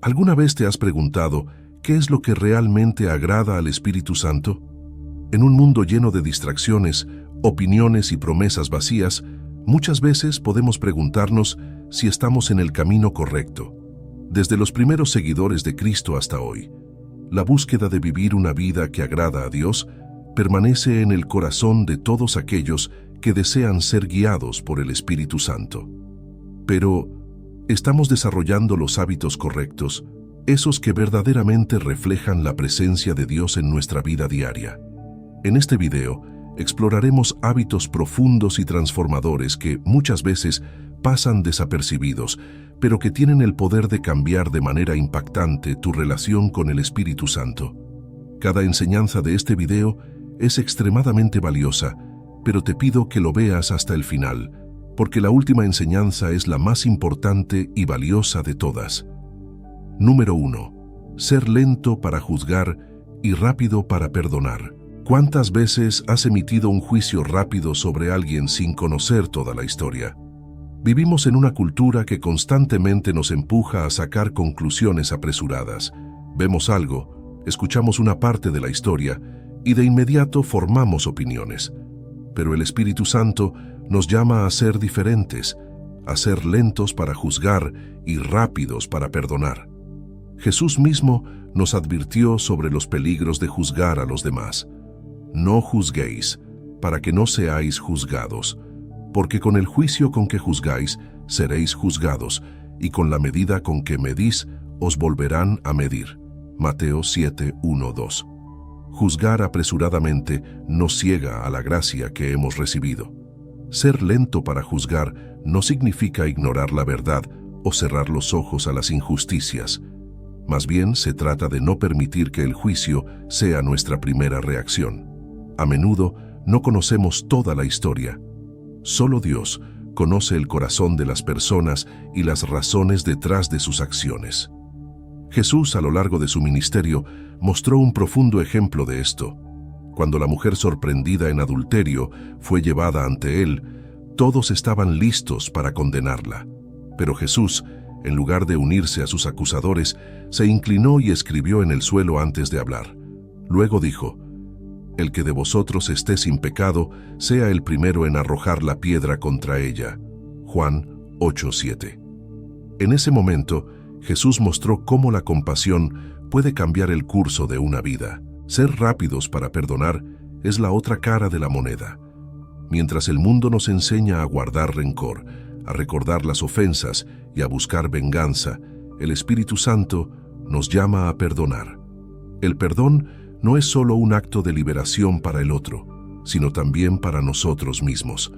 ¿Alguna vez te has preguntado qué es lo que realmente agrada al Espíritu Santo? En un mundo lleno de distracciones, opiniones y promesas vacías, muchas veces podemos preguntarnos si estamos en el camino correcto. Desde los primeros seguidores de Cristo hasta hoy, la búsqueda de vivir una vida que agrada a Dios permanece en el corazón de todos aquellos que desean ser guiados por el Espíritu Santo. Pero, ¿estamos desarrollando los hábitos correctos, esos que verdaderamente reflejan la presencia de Dios en nuestra vida diaria? En este video, exploraremos hábitos profundos y transformadores que muchas veces pasan desapercibidos, pero que tienen el poder de cambiar de manera impactante tu relación con el Espíritu Santo. Cada enseñanza de este video es extremadamente valiosa, pero te pido que lo veas hasta el final, porque la última enseñanza es la más importante y valiosa de todas. Número 1. Ser lento para juzgar y rápido para perdonar. ¿Cuántas veces has emitido un juicio rápido sobre alguien sin conocer toda la historia? Vivimos en una cultura que constantemente nos empuja a sacar conclusiones apresuradas. Vemos algo, escuchamos una parte de la historia y de inmediato formamos opiniones. Pero el Espíritu Santo nos llama a ser diferentes, a ser lentos para juzgar y rápidos para perdonar. Jesús mismo nos advirtió sobre los peligros de juzgar a los demás. No juzguéis, para que no seáis juzgados, porque con el juicio con que juzgáis, seréis juzgados, y con la medida con que medís, os volverán a medir. Mateo 7, 1, 2. Juzgar apresuradamente nos ciega a la gracia que hemos recibido. Ser lento para juzgar no significa ignorar la verdad o cerrar los ojos a las injusticias. Más bien se trata de no permitir que el juicio sea nuestra primera reacción. A menudo no conocemos toda la historia. Solo Dios conoce el corazón de las personas y las razones detrás de sus acciones. Jesús, a lo largo de su ministerio, mostró un profundo ejemplo de esto. Cuando la mujer sorprendida en adulterio fue llevada ante él, todos estaban listos para condenarla. Pero Jesús, en lugar de unirse a sus acusadores, se inclinó y escribió en el suelo antes de hablar. Luego dijo: «El que de vosotros esté sin pecado, sea el primero en arrojar la piedra contra ella». Juan 8:7. En ese momento, Jesús mostró cómo la compasión puede cambiar el curso de una vida. Ser rápidos para perdonar es la otra cara de la moneda. Mientras el mundo nos enseña a guardar rencor, a recordar las ofensas y a buscar venganza, el Espíritu Santo nos llama a perdonar. El perdón no es solo un acto de liberación para el otro, sino también para nosotros mismos.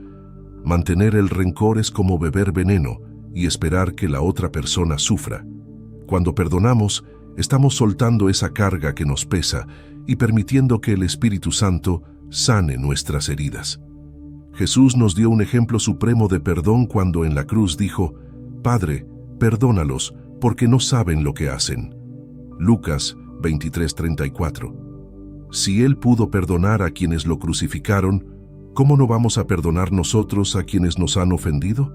Mantener el rencor es como beber veneno y esperar que la otra persona sufra. Cuando perdonamos, estamos soltando esa carga que nos pesa y permitiendo que el Espíritu Santo sane nuestras heridas. Jesús nos dio un ejemplo supremo de perdón cuando en la cruz dijo: «Padre, perdónalos, porque no saben lo que hacen». Lucas 23:34. Si Él pudo perdonar a quienes lo crucificaron, ¿cómo no vamos a perdonar nosotros a quienes nos han ofendido?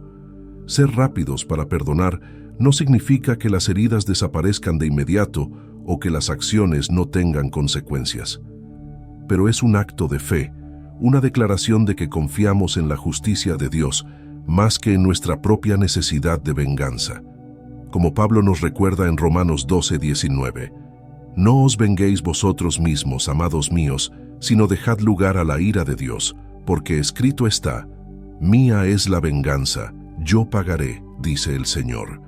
Ser rápidos para perdonar no significa que las heridas desaparezcan de inmediato o que las acciones no tengan consecuencias. Pero es un acto de fe, una declaración de que confiamos en la justicia de Dios más que en nuestra propia necesidad de venganza. Como Pablo nos recuerda en Romanos 12:19, «No os venguéis vosotros mismos, amados míos, sino dejad lugar a la ira de Dios, porque escrito está: mía es la venganza, yo pagaré, dice el Señor».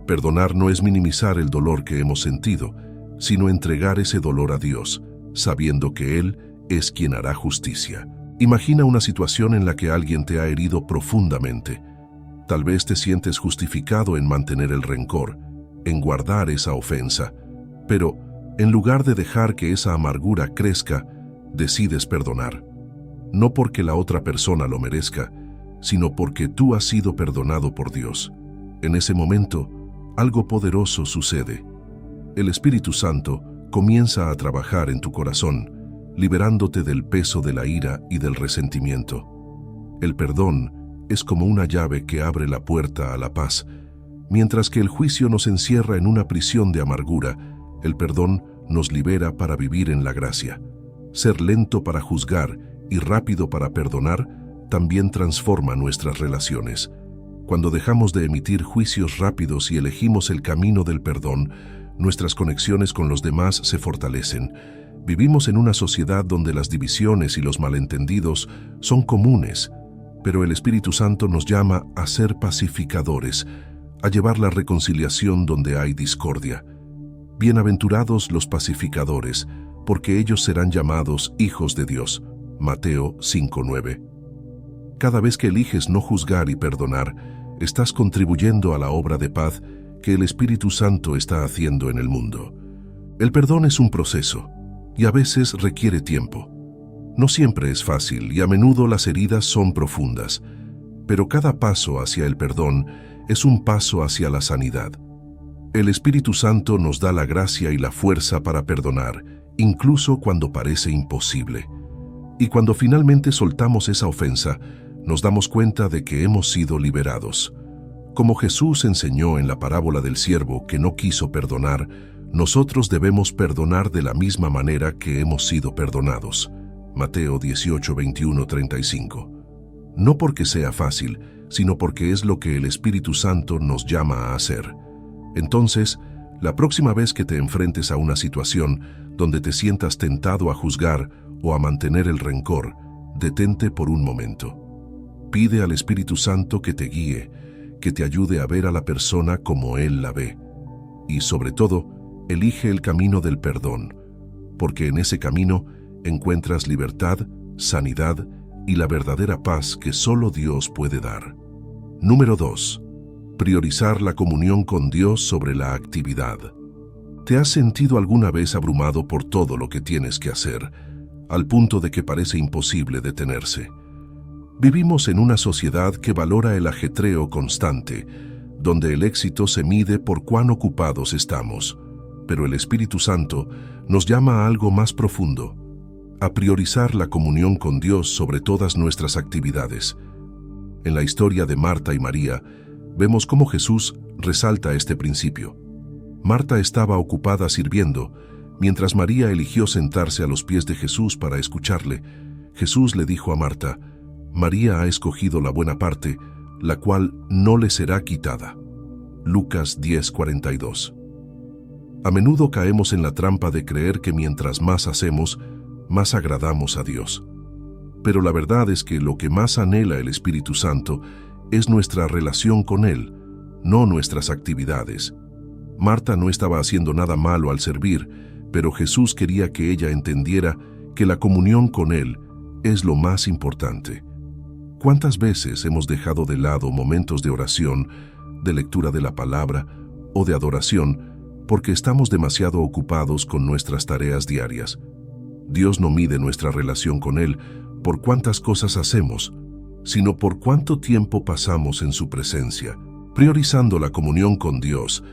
Perdonar no es minimizar el dolor que hemos sentido, sino entregar ese dolor a Dios, sabiendo que Él es quien hará justicia. Imagina una situación en la que alguien te ha herido profundamente. Tal vez te sientes justificado en mantener el rencor, en guardar esa ofensa, pero en lugar de dejar que esa amargura crezca, decides perdonar. No porque la otra persona lo merezca, sino porque tú has sido perdonado por Dios. En ese momento, algo poderoso sucede. El Espíritu Santo comienza a trabajar en tu corazón, liberándote del peso de la ira y del resentimiento. El perdón es como una llave que abre la puerta a la paz, Mientras que el juicio nos encierra en una prisión de amargura, el perdón nos libera para vivir en la gracia. Ser lento para juzgar y rápido para perdonar también transforma nuestras relaciones. Cuando dejamos de emitir juicios rápidos y elegimos el camino del perdón, nuestras conexiones con los demás se fortalecen. Vivimos en una sociedad donde las divisiones y los malentendidos son comunes, pero el Espíritu Santo nos llama a ser pacificadores, a llevar la reconciliación donde hay discordia. Bienaventurados los pacificadores, porque ellos serán llamados hijos de Dios. Mateo 5:9. Cada vez que eliges no juzgar y perdonar, estás contribuyendo a la obra de paz que el Espíritu Santo está haciendo en el mundo. El perdón es un proceso, y a veces requiere tiempo. No siempre es fácil y a menudo las heridas son profundas, pero cada paso hacia el perdón es un paso hacia la sanidad. El Espíritu Santo nos da la gracia y la fuerza para perdonar, incluso cuando parece imposible. Y cuando finalmente soltamos esa ofensa, nos damos cuenta de que hemos sido liberados. Como Jesús enseñó en la parábola del siervo que no quiso perdonar, nosotros debemos perdonar de la misma manera que hemos sido perdonados. Mateo 18, 21, 35. No porque sea fácil, sino porque es lo que el Espíritu Santo nos llama a hacer. Entonces, la próxima vez que te enfrentes a una situación donde te sientas tentado a juzgar o a mantener el rencor, detente por un momento. Pide al Espíritu Santo que te guíe, que te ayude a ver a la persona como Él la ve. Y sobre todo, elige el camino del perdón, porque en ese camino encuentras libertad, sanidad y la verdadera paz que solo Dios puede dar. Número 2. Priorizar la comunión con Dios sobre la actividad. ¿Te has sentido alguna vez abrumado por todo lo que tienes que hacer, al punto de que parece imposible detenerse? Vivimos en una sociedad que valora el ajetreo constante, donde el éxito se mide por cuán ocupados estamos. Pero el Espíritu Santo nos llama a algo más profundo, a priorizar la comunión con Dios sobre todas nuestras actividades. En la historia de Marta y María, vemos cómo Jesús resalta este principio. Marta estaba ocupada sirviendo, mientras María eligió sentarse a los pies de Jesús para escucharle. Jesús le dijo a Marta: María ha escogido la buena parte, la cual no le será quitada. Lucas 10:42. A menudo caemos en la trampa de creer que mientras más hacemos, más agradamos a Dios. Pero la verdad es que lo que más anhela el Espíritu Santo es nuestra relación con Él, no nuestras actividades. Marta no estaba haciendo nada malo al servir, pero Jesús quería que ella entendiera que la comunión con Él es lo más importante. ¿Cuántas veces hemos dejado de lado momentos de oración, de lectura de la palabra o de adoración porque estamos demasiado ocupados con nuestras tareas diarias? Dios no mide nuestra relación con Él por cuántas cosas hacemos, sino por cuánto tiempo pasamos en su presencia. Priorizando la comunión con Dios,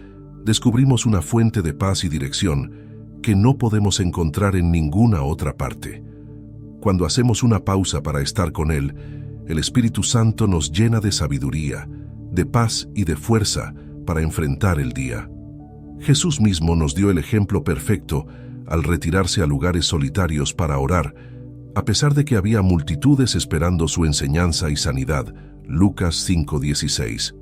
descubrimos una fuente de paz y dirección que no podemos encontrar en ninguna otra parte. Cuando hacemos una pausa para estar con Él, el Espíritu Santo nos llena de sabiduría, de paz y de fuerza para enfrentar el día. Jesús mismo nos dio el ejemplo perfecto al retirarse a lugares solitarios para orar, a pesar de que había multitudes esperando su enseñanza y sanidad. Lucas 5:16.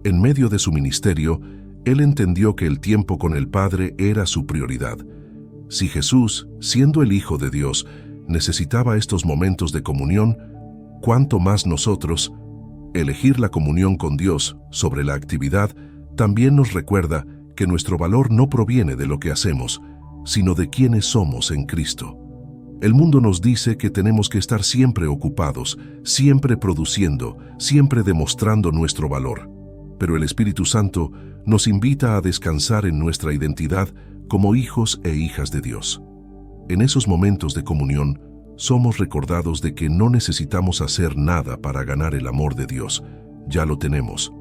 En medio de su ministerio, Él entendió que el tiempo con el Padre era su prioridad. Si Jesús, siendo el Hijo de Dios, necesitaba estos momentos de comunión, ¿cuánto más nosotros? Elegir la comunión con Dios sobre la actividad también nos recuerda que nuestro valor no proviene de lo que hacemos, sino de quienes somos en Cristo. El mundo nos dice que tenemos que estar siempre ocupados, siempre produciendo, siempre demostrando nuestro valor. Pero el Espíritu Santo nos invita a descansar en nuestra identidad como hijos e hijas de Dios. En esos momentos de comunión, somos recordados de que no necesitamos hacer nada para ganar el amor de Dios, ya lo tenemos.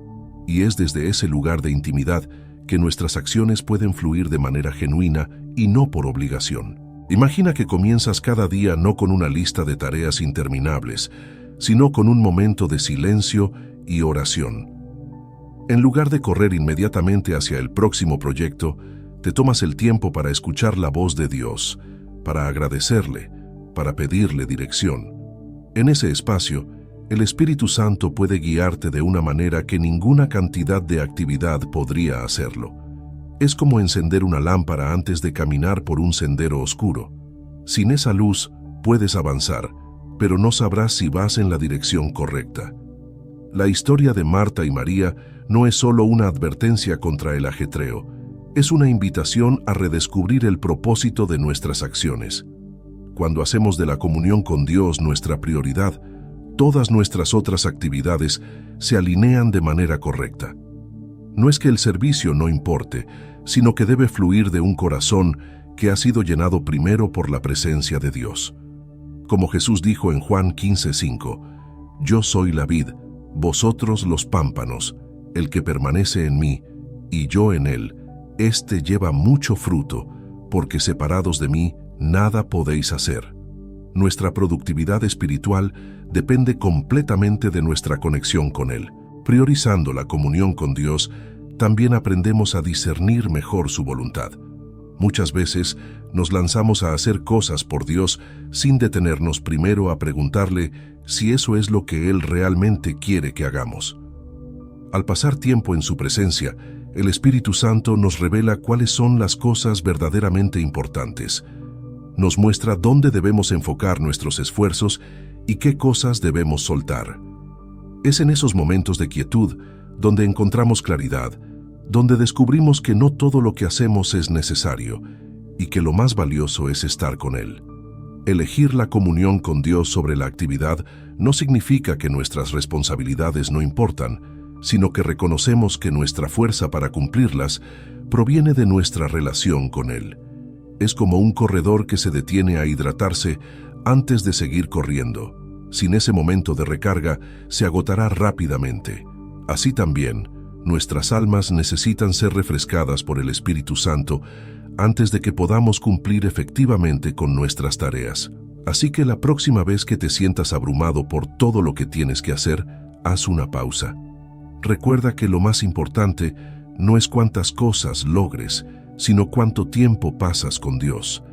Y es desde ese lugar de intimidad que nuestras acciones pueden fluir de manera genuina y no por obligación. Imagina que comienzas cada día no con una lista de tareas interminables, sino con un momento de silencio y oración. En lugar de correr inmediatamente hacia el próximo proyecto, te tomas el tiempo para escuchar la voz de Dios, para agradecerle, para pedirle dirección. En ese espacio, el Espíritu Santo puede guiarte de una manera que ninguna cantidad de actividad podría hacerlo. Es como encender una lámpara antes de caminar por un sendero oscuro. Sin esa luz, puedes avanzar, pero no sabrás si vas en la dirección correcta. La historia de Marta y María no es solo una advertencia contra el ajetreo, es una invitación a redescubrir el propósito de nuestras acciones. Cuando hacemos de la comunión con Dios nuestra prioridad, todas nuestras otras actividades se alinean de manera correcta. No es que el servicio no importe, sino que debe fluir de un corazón que ha sido llenado primero por la presencia de Dios. Como Jesús dijo en Juan 15:5, «Yo soy la vid, vosotros los pámpanos, el que permanece en mí, y yo en él, éste lleva mucho fruto, porque separados de mí nada podéis hacer». Nuestra productividad espiritual depende completamente de nuestra conexión con Él. Priorizando la comunión con Dios, también aprendemos a discernir mejor su voluntad. Muchas veces nos lanzamos a hacer cosas por Dios sin detenernos primero a preguntarle si eso es lo que Él realmente quiere que hagamos. Al pasar tiempo en su presencia, el Espíritu Santo nos revela cuáles son las cosas verdaderamente importantes. Nos muestra dónde debemos enfocar nuestros esfuerzos y qué cosas debemos soltar. Es en esos momentos de quietud donde encontramos claridad, donde descubrimos que no todo lo que hacemos es necesario y que lo más valioso es estar con Él. Elegir la comunión con Dios sobre la actividad no significa que nuestras responsabilidades no importan, sino que reconocemos que nuestra fuerza para cumplirlas proviene de nuestra relación con Él. Es como un corredor que se detiene a hidratarse antes de seguir corriendo. Sin ese momento de recarga, se agotará rápidamente. Así también, nuestras almas necesitan ser refrescadas por el Espíritu Santo antes de que podamos cumplir efectivamente con nuestras tareas. Así que la próxima vez que te sientas abrumado por todo lo que tienes que hacer, haz una pausa. Recuerda que lo más importante no es cuántas cosas logres, sino cuánto tiempo pasas con Dios.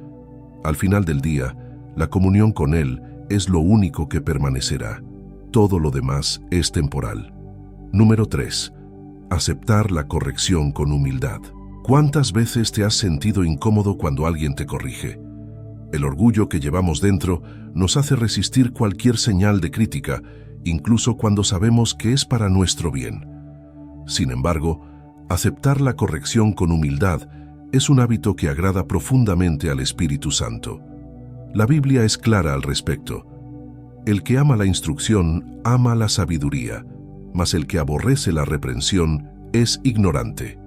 Al final del día, la comunión con Él es lo único que permanecerá. Todo lo demás es temporal. Número 3. Aceptar la corrección con humildad. ¿Cuántas veces te has sentido incómodo cuando alguien te corrige? El orgullo que llevamos dentro nos hace resistir cualquier señal de crítica, incluso cuando sabemos que es para nuestro bien. Sin embargo, aceptar la corrección con humildad es un hábito que agrada profundamente al Espíritu Santo. La Biblia es clara al respecto. El que ama la instrucción ama la sabiduría, mas el que aborrece la reprensión es ignorante.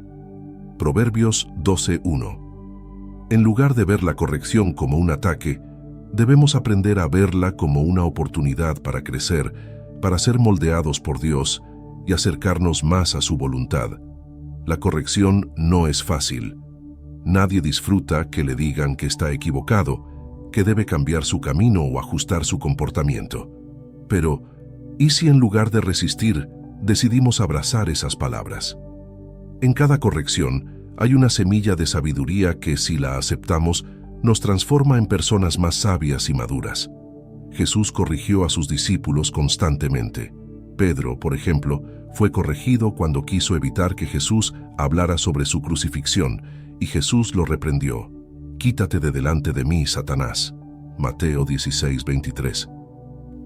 Proverbios 12:1. En lugar de ver la corrección como un ataque, debemos aprender a verla como una oportunidad para crecer, para ser moldeados por Dios y acercarnos más a su voluntad. La corrección no es fácil. Nadie disfruta que le digan que está equivocado, que debe cambiar su camino o ajustar su comportamiento. Pero, ¿y si en lugar de resistir, decidimos abrazar esas palabras? En cada corrección hay una semilla de sabiduría que, si la aceptamos, nos transforma en personas más sabias y maduras. Jesús corrigió a sus discípulos constantemente. Pedro, por ejemplo, fue corregido cuando quiso evitar que Jesús hablara sobre su crucifixión, y Jesús lo reprendió. «Quítate de delante de mí, Satanás». Mateo 16:23.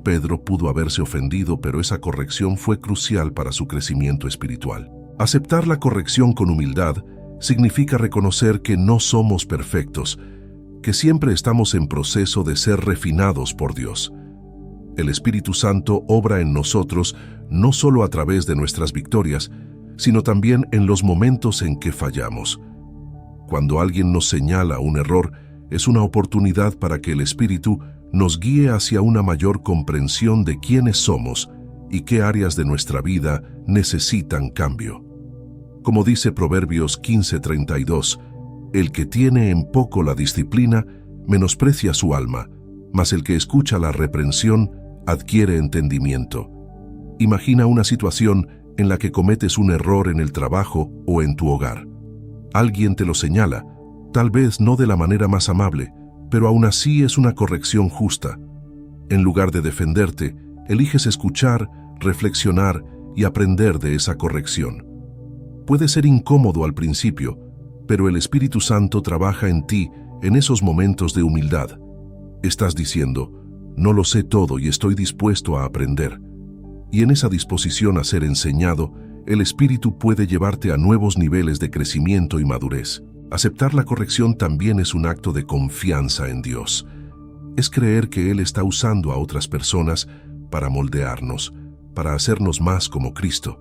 Pedro pudo haberse ofendido, pero esa corrección fue crucial para su crecimiento espiritual. Aceptar la corrección con humildad significa reconocer que no somos perfectos, que siempre estamos en proceso de ser refinados por Dios. El Espíritu Santo obra en nosotros no solo a través de nuestras victorias, sino también en los momentos en que fallamos. Cuando alguien nos señala un error, es una oportunidad para que el Espíritu nos guíe hacia una mayor comprensión de quiénes somos y qué áreas de nuestra vida necesitan cambio. Como dice Proverbios 15:32, el que tiene en poco la disciplina menosprecia su alma, mas el que escucha la reprensión adquiere entendimiento. Imagina una situación en la que cometes un error en el trabajo o en tu hogar. Alguien te lo señala, tal vez no de la manera más amable, pero aún así es una corrección justa. En lugar de defenderte, eliges escuchar, reflexionar y aprender de esa corrección. Puede ser incómodo al principio, pero el Espíritu Santo trabaja en ti en esos momentos de humildad. Estás diciendo, no lo sé todo y estoy dispuesto a aprender. Y en esa disposición a ser enseñado, el Espíritu puede llevarte a nuevos niveles de crecimiento y madurez. Aceptar la corrección también es un acto de confianza en Dios. Es creer que Él está usando a otras personas para moldearnos, para hacernos más como Cristo.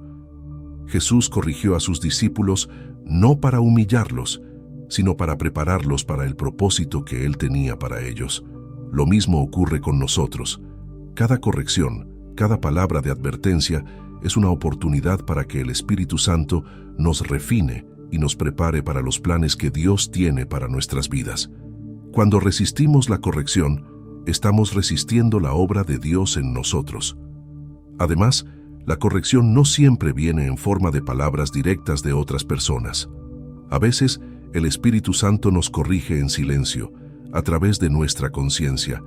Jesús corrigió a sus discípulos no para humillarlos, sino para prepararlos para el propósito que Él tenía para ellos. Lo mismo ocurre con nosotros. Cada corrección, cada palabra de advertencia es una oportunidad para que el Espíritu Santo nos refine y nos prepare para los planes que Dios tiene para nuestras vidas. Cuando resistimos la corrección, estamos resistiendo la obra de Dios en nosotros. Además, la corrección no siempre viene en forma de palabras directas de otras personas. A veces, el Espíritu Santo nos corrige en silencio, a través de nuestra conciencia,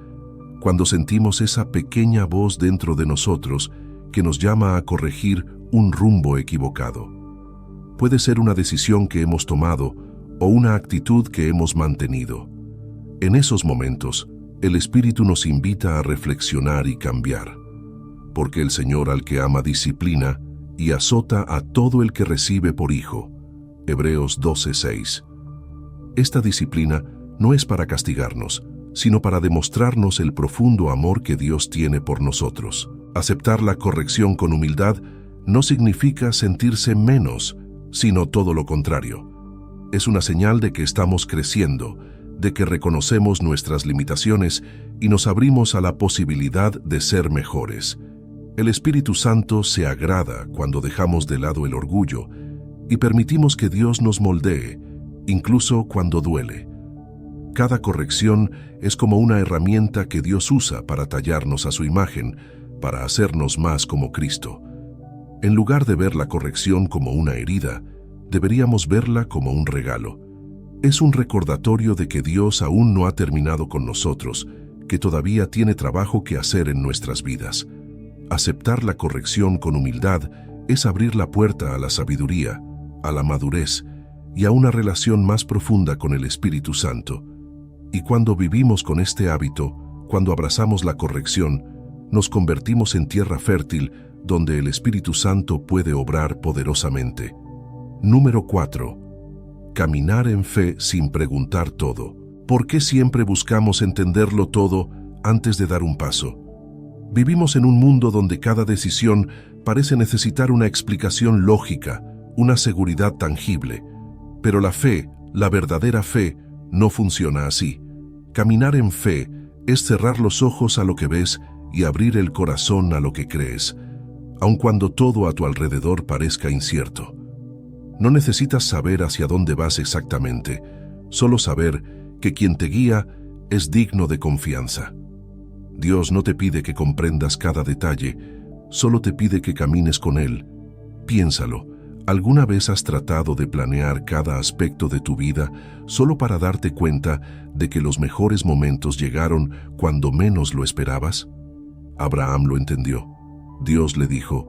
cuando sentimos esa pequeña voz dentro de nosotros que nos llama a corregir un rumbo equivocado. Puede ser una decisión que hemos tomado o una actitud que hemos mantenido. En esos momentos, el Espíritu nos invita a reflexionar y cambiar, porque el Señor al que ama disciplina y azota a todo el que recibe por hijo. Hebreos 12:6. Esta disciplina no es para castigarnos, sino para demostrarnos el profundo amor que Dios tiene por nosotros. Aceptar la corrección con humildad no significa sentirse menos, sino todo lo contrario. Es una señal de que estamos creciendo, de que reconocemos nuestras limitaciones y nos abrimos a la posibilidad de ser mejores. El Espíritu Santo se agrada cuando dejamos de lado el orgullo y permitimos que Dios nos moldee, incluso cuando duele. Cada corrección es como una herramienta que Dios usa para tallarnos a su imagen, para hacernos más como Cristo. En lugar de ver la corrección como una herida, deberíamos verla como un regalo. Es un recordatorio de que Dios aún no ha terminado con nosotros, que todavía tiene trabajo que hacer en nuestras vidas. Aceptar la corrección con humildad es abrir la puerta a la sabiduría, a la madurez y a una relación más profunda con el Espíritu Santo. Y cuando vivimos con este hábito, cuando abrazamos la corrección, nos convertimos en tierra fértil donde el Espíritu Santo puede obrar poderosamente. Número 4. Caminar en fe sin preguntar todo. ¿Por qué siempre buscamos entenderlo todo antes de dar un paso? Vivimos en un mundo donde cada decisión parece necesitar una explicación lógica, una seguridad tangible. Pero la fe, la verdadera fe, no funciona así. Caminar en fe es cerrar los ojos a lo que ves y abrir el corazón a lo que crees, aun cuando todo a tu alrededor parezca incierto. No necesitas saber hacia dónde vas exactamente, solo saber que quien te guía es digno de confianza. Dios no te pide que comprendas cada detalle, solo te pide que camines con Él. Piénsalo. ¿Alguna vez has tratado de planear cada aspecto de tu vida solo para darte cuenta de que los mejores momentos llegaron cuando menos lo esperabas? Abraham lo entendió. Dios le dijo,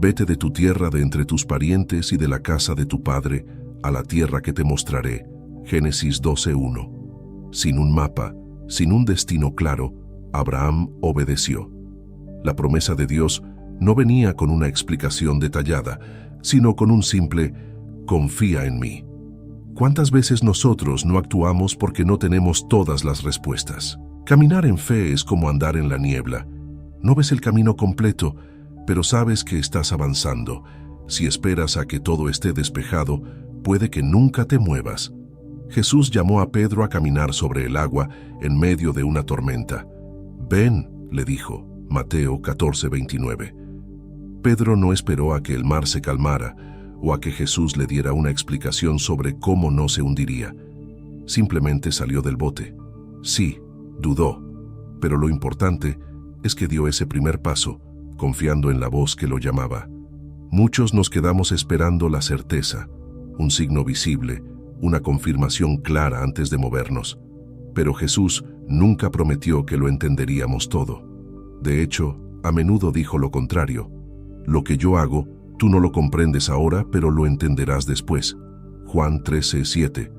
«Vete de tu tierra, de entre tus parientes y de la casa de tu padre, a la tierra que te mostraré». Génesis 12:1. Sin un mapa, sin un destino claro, Abraham obedeció. La promesa de Dios no venía con una explicación detallada, sino con un simple «confía en mí». ¿Cuántas veces nosotros no actuamos porque no tenemos todas las respuestas? Caminar en fe es como andar en la niebla. No ves el camino completo, pero sabes que estás avanzando. Si esperas a que todo esté despejado, puede que nunca te muevas. Jesús llamó a Pedro a caminar sobre el agua en medio de una tormenta. «Ven», le dijo, Mateo 14:29. Pedro no esperó a que el mar se calmara o a que Jesús le diera una explicación sobre cómo no se hundiría. Simplemente salió del bote. Sí, dudó, pero lo importante es que dio ese primer paso, confiando en la voz que lo llamaba. Muchos nos quedamos esperando la certeza, un signo visible, una confirmación clara antes de movernos. Pero Jesús nunca prometió que lo entenderíamos todo. De hecho, a menudo dijo lo contrario. Lo que yo hago, tú no lo comprendes ahora, pero lo entenderás después. Juan 13:7.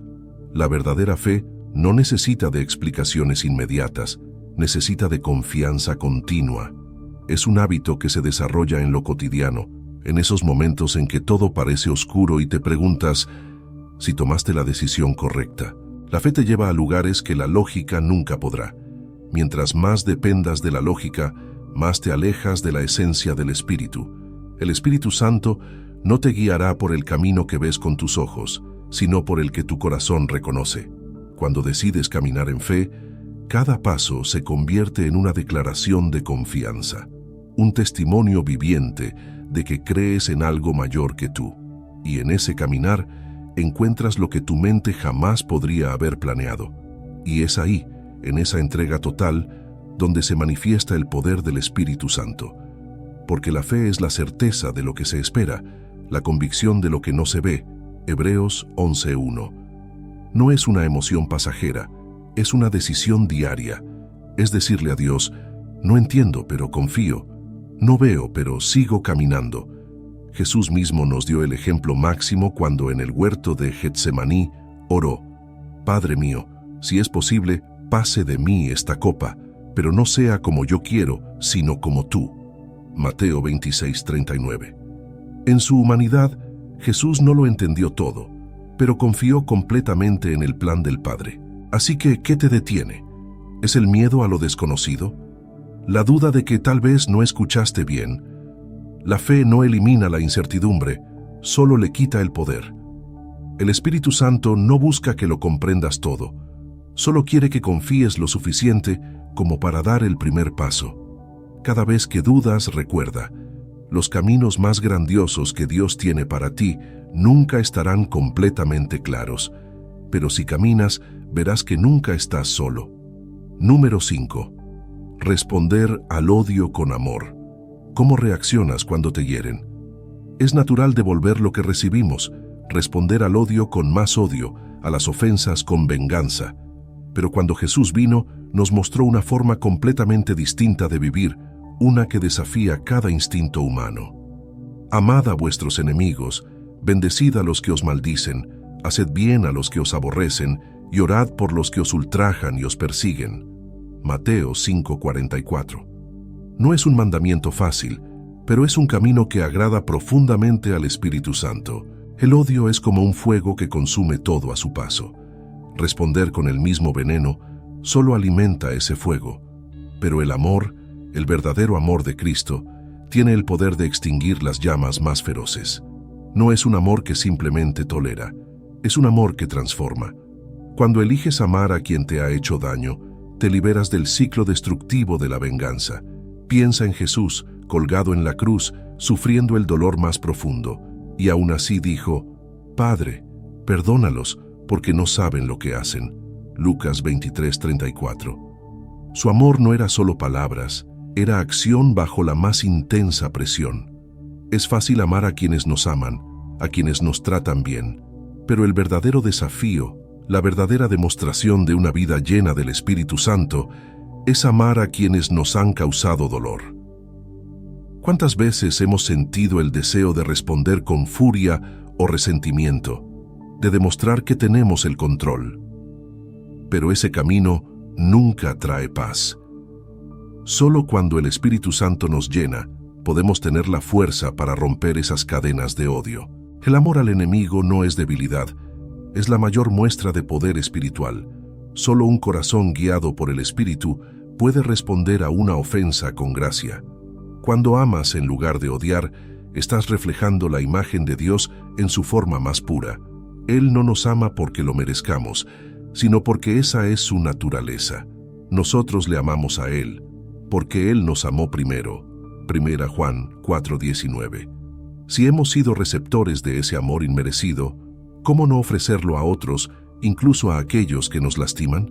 La verdadera fe no necesita de explicaciones inmediatas, necesita de confianza continua. Es un hábito que se desarrolla en lo cotidiano, en esos momentos en que todo parece oscuro y te preguntas si tomaste la decisión correcta. La fe te lleva a lugares que la lógica nunca podrá. Mientras más dependas de la lógica, más te alejas de la esencia del Espíritu. El Espíritu Santo no te guiará por el camino que ves con tus ojos, sino por el que tu corazón reconoce. Cuando decides caminar en fe, cada paso se convierte en una declaración de confianza, un testimonio viviente de que crees en algo mayor que tú. Y en ese caminar encuentras lo que tu mente jamás podría haber planeado. Y es ahí, en esa entrega total, donde se manifiesta el poder del Espíritu Santo. Porque la fe es la certeza de lo que se espera, la convicción de lo que no se ve. Hebreos 11:1. No es una emoción pasajera, es una decisión diaria. Es decirle a Dios, no entiendo, pero confío. No veo, pero sigo caminando. Jesús mismo nos dio el ejemplo máximo cuando en el huerto de Getsemaní oró: Padre mío, si es posible, pase de mí esta copa, pero no sea como yo quiero, sino como tú. Mateo 26:39. En su humanidad, Jesús no lo entendió todo, pero confió completamente en el plan del Padre. Así que, ¿qué te detiene? ¿Es el miedo a lo desconocido? ¿La duda de que tal vez no escuchaste bien? La fe no elimina la incertidumbre, solo le quita el poder. El Espíritu Santo no busca que lo comprendas todo, solo quiere que confíes lo suficiente como para dar el primer paso. Cada vez que dudas, recuerda, los caminos más grandiosos que Dios tiene para ti nunca estarán completamente claros, pero si caminas, verás que nunca estás solo. Número 5. Responder al odio con amor. ¿Cómo reaccionas cuando te hieren? Es natural devolver lo que recibimos, responder al odio con más odio, a las ofensas con venganza. Pero cuando Jesús vino, nos mostró una forma completamente distinta de vivir, una que desafía cada instinto humano. Amad a vuestros enemigos, bendecid a los que os maldicen, haced bien a los que os aborrecen, y orad por los que os ultrajan y os persiguen. Mateo 5:44. No es un mandamiento fácil, pero es un camino que agrada profundamente al Espíritu Santo. El odio es como un fuego que consume todo a su paso. Responder con el mismo veneno solo alimenta ese fuego, pero el amor, el verdadero amor de Cristo, tiene el poder de extinguir las llamas más feroces. No es un amor que simplemente tolera, es un amor que transforma. Cuando eliges amar a quien te ha hecho daño, te liberas del ciclo destructivo de la venganza. Piensa en Jesús, colgado en la cruz, sufriendo el dolor más profundo, y aún así dijo: Padre, perdónalos, porque no saben lo que hacen. Lucas 23:34. Su amor no era solo palabras, era acción bajo la más intensa presión. Es fácil amar a quienes nos aman, a quienes nos tratan bien, pero el verdadero desafío, la verdadera demostración de una vida llena del Espíritu Santo, es amar a quienes nos han causado dolor. ¿Cuántas veces hemos sentido el deseo de responder con furia o resentimiento, de demostrar que tenemos el control? Pero ese camino nunca trae paz. Solo cuando el Espíritu Santo nos llena, podemos tener la fuerza para romper esas cadenas de odio. El amor al enemigo no es debilidad, es la mayor muestra de poder espiritual. Solo un corazón guiado por el Espíritu puede responder a una ofensa con gracia. Cuando amas en lugar de odiar, estás reflejando la imagen de Dios en su forma más pura. Él no nos ama porque lo merezcamos, sino porque esa es su naturaleza. Nosotros le amamos a Él, porque Él nos amó primero. 1 Juan 4:19. Si hemos sido receptores de ese amor inmerecido, ¿cómo no ofrecerlo a otros, incluso a aquellos que nos lastiman?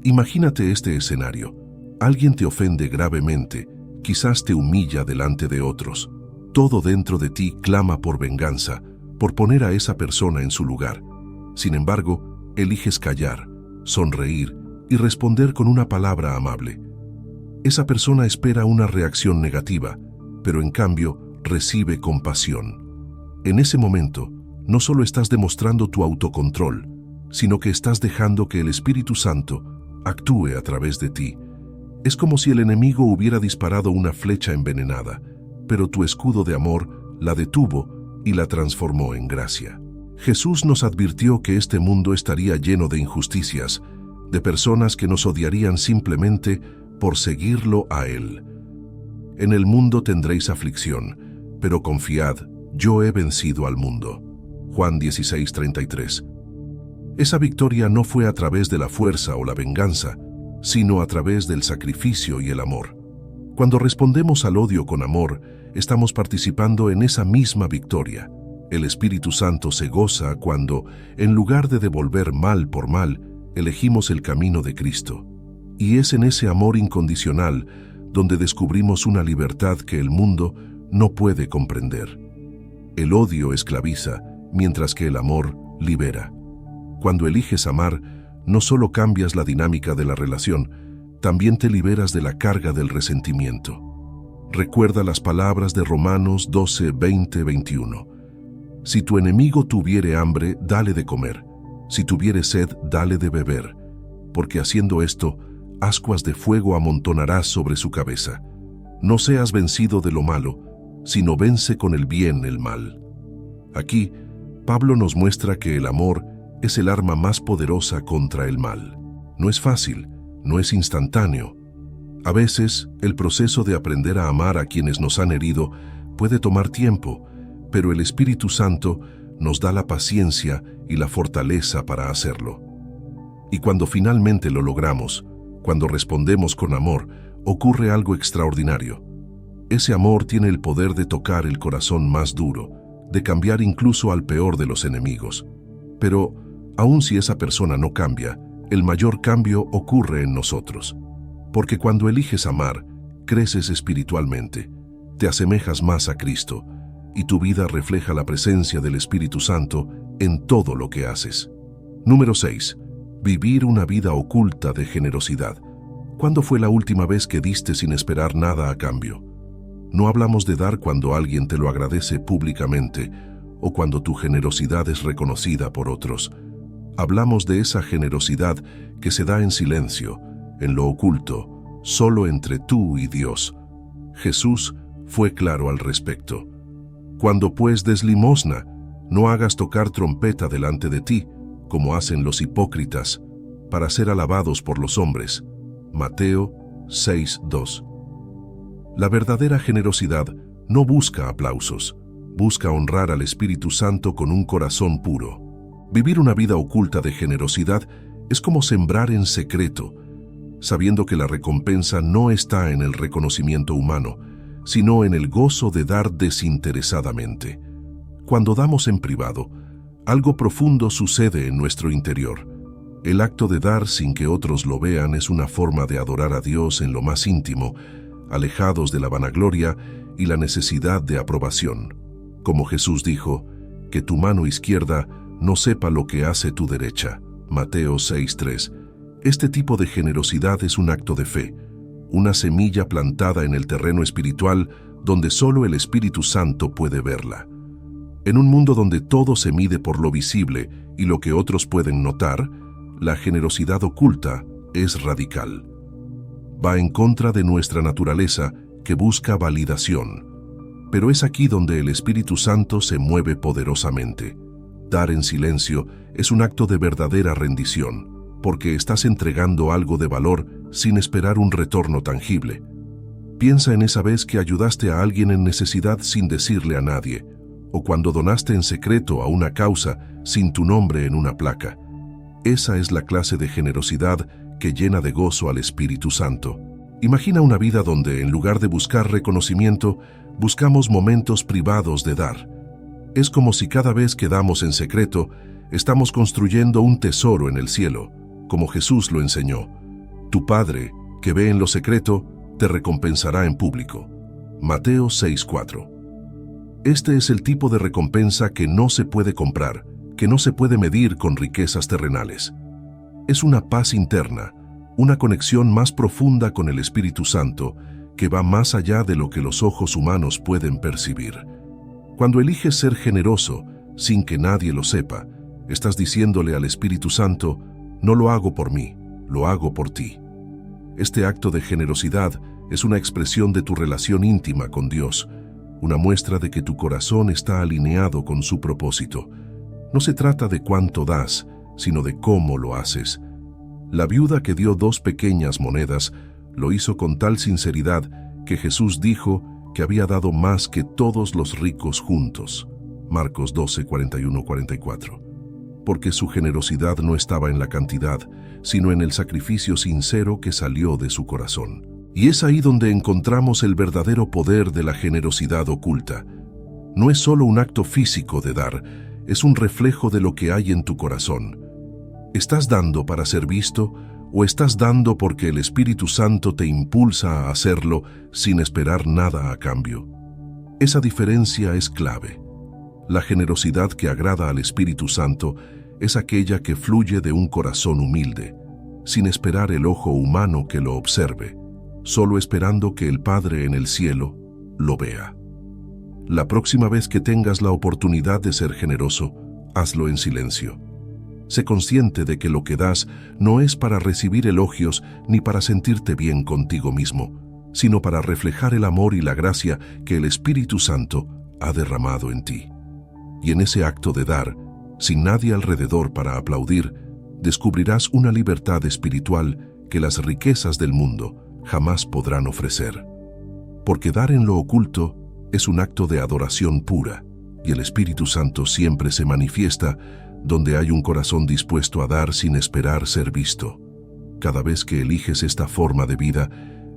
Imagínate este escenario. Alguien te ofende gravemente, quizás te humilla delante de otros. Todo dentro de ti clama por venganza, por poner a esa persona en su lugar. Sin embargo, eliges callar, sonreír y responder con una palabra amable. Esa persona espera una reacción negativa, pero en cambio recibe compasión. En ese momento, no solo estás demostrando tu autocontrol, sino que estás dejando que el Espíritu Santo actúe a través de ti. Es como si el enemigo hubiera disparado una flecha envenenada, pero tu escudo de amor la detuvo y la transformó en gracia. Jesús nos advirtió que este mundo estaría lleno de injusticias, de personas que nos odiarían simplemente por seguirlo a Él. En el mundo tendréis aflicción, pero confiad, yo he vencido al mundo. Juan 16:33. Esa victoria no fue a través de la fuerza o la venganza, sino a través del sacrificio y el amor. Cuando respondemos al odio con amor, estamos participando en esa misma victoria. El Espíritu Santo se goza cuando, en lugar de devolver mal por mal, elegimos el camino de Cristo. Y es en ese amor incondicional donde descubrimos una libertad que el mundo no puede comprender. El odio esclaviza, mientras que el amor libera. Cuando eliges amar, no solo cambias la dinámica de la relación, también te liberas de la carga del resentimiento. Recuerda las palabras de Romanos 12, 20, 21. Si tu enemigo tuviere hambre, dale de comer. Si tuviere sed, dale de beber. Porque haciendo esto, ascuas de fuego amontonarás sobre su cabeza. No seas vencido de lo malo, sino vence con el bien el mal. Aquí, Pablo nos muestra que el amor es el arma más poderosa contra el mal. No es fácil, no es instantáneo. A veces, el proceso de aprender a amar a quienes nos han herido puede tomar tiempo, pero el Espíritu Santo nos da la paciencia y la fortaleza para hacerlo. Y cuando finalmente lo logramos, cuando respondemos con amor, ocurre algo extraordinario. Ese amor tiene el poder de tocar el corazón más duro, de cambiar incluso al peor de los enemigos. Pero, aun si esa persona no cambia, el mayor cambio ocurre en nosotros. Porque cuando eliges amar, creces espiritualmente, te asemejas más a Cristo, y tu vida refleja la presencia del Espíritu Santo en todo lo que haces. Número 6. Vivir una vida oculta de generosidad. ¿Cuándo fue la última vez que diste sin esperar nada a cambio? No hablamos de dar cuando alguien te lo agradece públicamente o cuando tu generosidad es reconocida por otros. Hablamos de esa generosidad que se da en silencio, en lo oculto, solo entre tú y Dios. Jesús fue claro al respecto. Cuando pues des limosna, no hagas tocar trompeta delante de ti, como hacen los hipócritas, para ser alabados por los hombres. Mateo 6:2. La verdadera generosidad no busca aplausos, busca honrar al Espíritu Santo con un corazón puro. Vivir una vida oculta de generosidad es como sembrar en secreto, sabiendo que la recompensa no está en el reconocimiento humano, sino en el gozo de dar desinteresadamente. Cuando damos en privado, algo profundo sucede en nuestro interior. El acto de dar sin que otros lo vean es una forma de adorar a Dios en lo más íntimo, alejados de la vanagloria y la necesidad de aprobación. Como Jesús dijo, que tu mano izquierda no sepa lo que hace tu derecha. Mateo 6:3. Este tipo de generosidad es un acto de fe, una semilla plantada en el terreno espiritual donde solo el Espíritu Santo puede verla. En un mundo donde todo se mide por lo visible y lo que otros pueden notar, la generosidad oculta es radical. Va en contra de nuestra naturaleza que busca validación. Pero es aquí donde el Espíritu Santo se mueve poderosamente. Dar en silencio es un acto de verdadera rendición, porque estás entregando algo de valor sin esperar un retorno tangible. Piensa en esa vez que ayudaste a alguien en necesidad sin decirle a nadie, o cuando donaste en secreto a una causa sin tu nombre en una placa. Esa es la clase de generosidad que llena de gozo al Espíritu Santo. Imagina una vida donde, en lugar de buscar reconocimiento, buscamos momentos privados de dar. Es como si cada vez que damos en secreto, estamos construyendo un tesoro en el cielo, como Jesús lo enseñó. Tu Padre, que ve en lo secreto, te recompensará en público. Mateo 6:4. Este es el tipo de recompensa que no se puede comprar, que no se puede medir con riquezas terrenales. Es una paz interna, una conexión más profunda con el Espíritu Santo, que va más allá de lo que los ojos humanos pueden percibir. Cuando eliges ser generoso, sin que nadie lo sepa, estás diciéndole al Espíritu Santo: no lo hago por mí, lo hago por ti. Este acto de generosidad es una expresión de tu relación íntima con Dios, una muestra de que tu corazón está alineado con su propósito. No se trata de cuánto das, sino de cómo lo haces. La viuda que dio 2 pequeñas monedas lo hizo con tal sinceridad que Jesús dijo que había dado más que todos los ricos juntos. Marcos 12, 41-44. Porque su generosidad no estaba en la cantidad, sino en el sacrificio sincero que salió de su corazón. Y es ahí donde encontramos el verdadero poder de la generosidad oculta. No es solo un acto físico de dar, es un reflejo de lo que hay en tu corazón. ¿Estás dando para ser visto o estás dando porque el Espíritu Santo te impulsa a hacerlo sin esperar nada a cambio? Esa diferencia es clave. La generosidad que agrada al Espíritu Santo es aquella que fluye de un corazón humilde, sin esperar el ojo humano que lo observe, solo esperando que el Padre en el cielo lo vea. La próxima vez que tengas la oportunidad de ser generoso, hazlo en silencio. Sé consciente de que lo que das no es para recibir elogios ni para sentirte bien contigo mismo, sino para reflejar el amor y la gracia que el Espíritu Santo ha derramado en ti. Y en ese acto de dar, sin nadie alrededor para aplaudir, descubrirás una libertad espiritual que las riquezas del mundo jamás podrán ofrecer. Porque dar en lo oculto es un acto de adoración pura, y el Espíritu Santo siempre se manifiesta donde hay un corazón dispuesto a dar sin esperar ser visto. Cada vez que eliges esta forma de vida,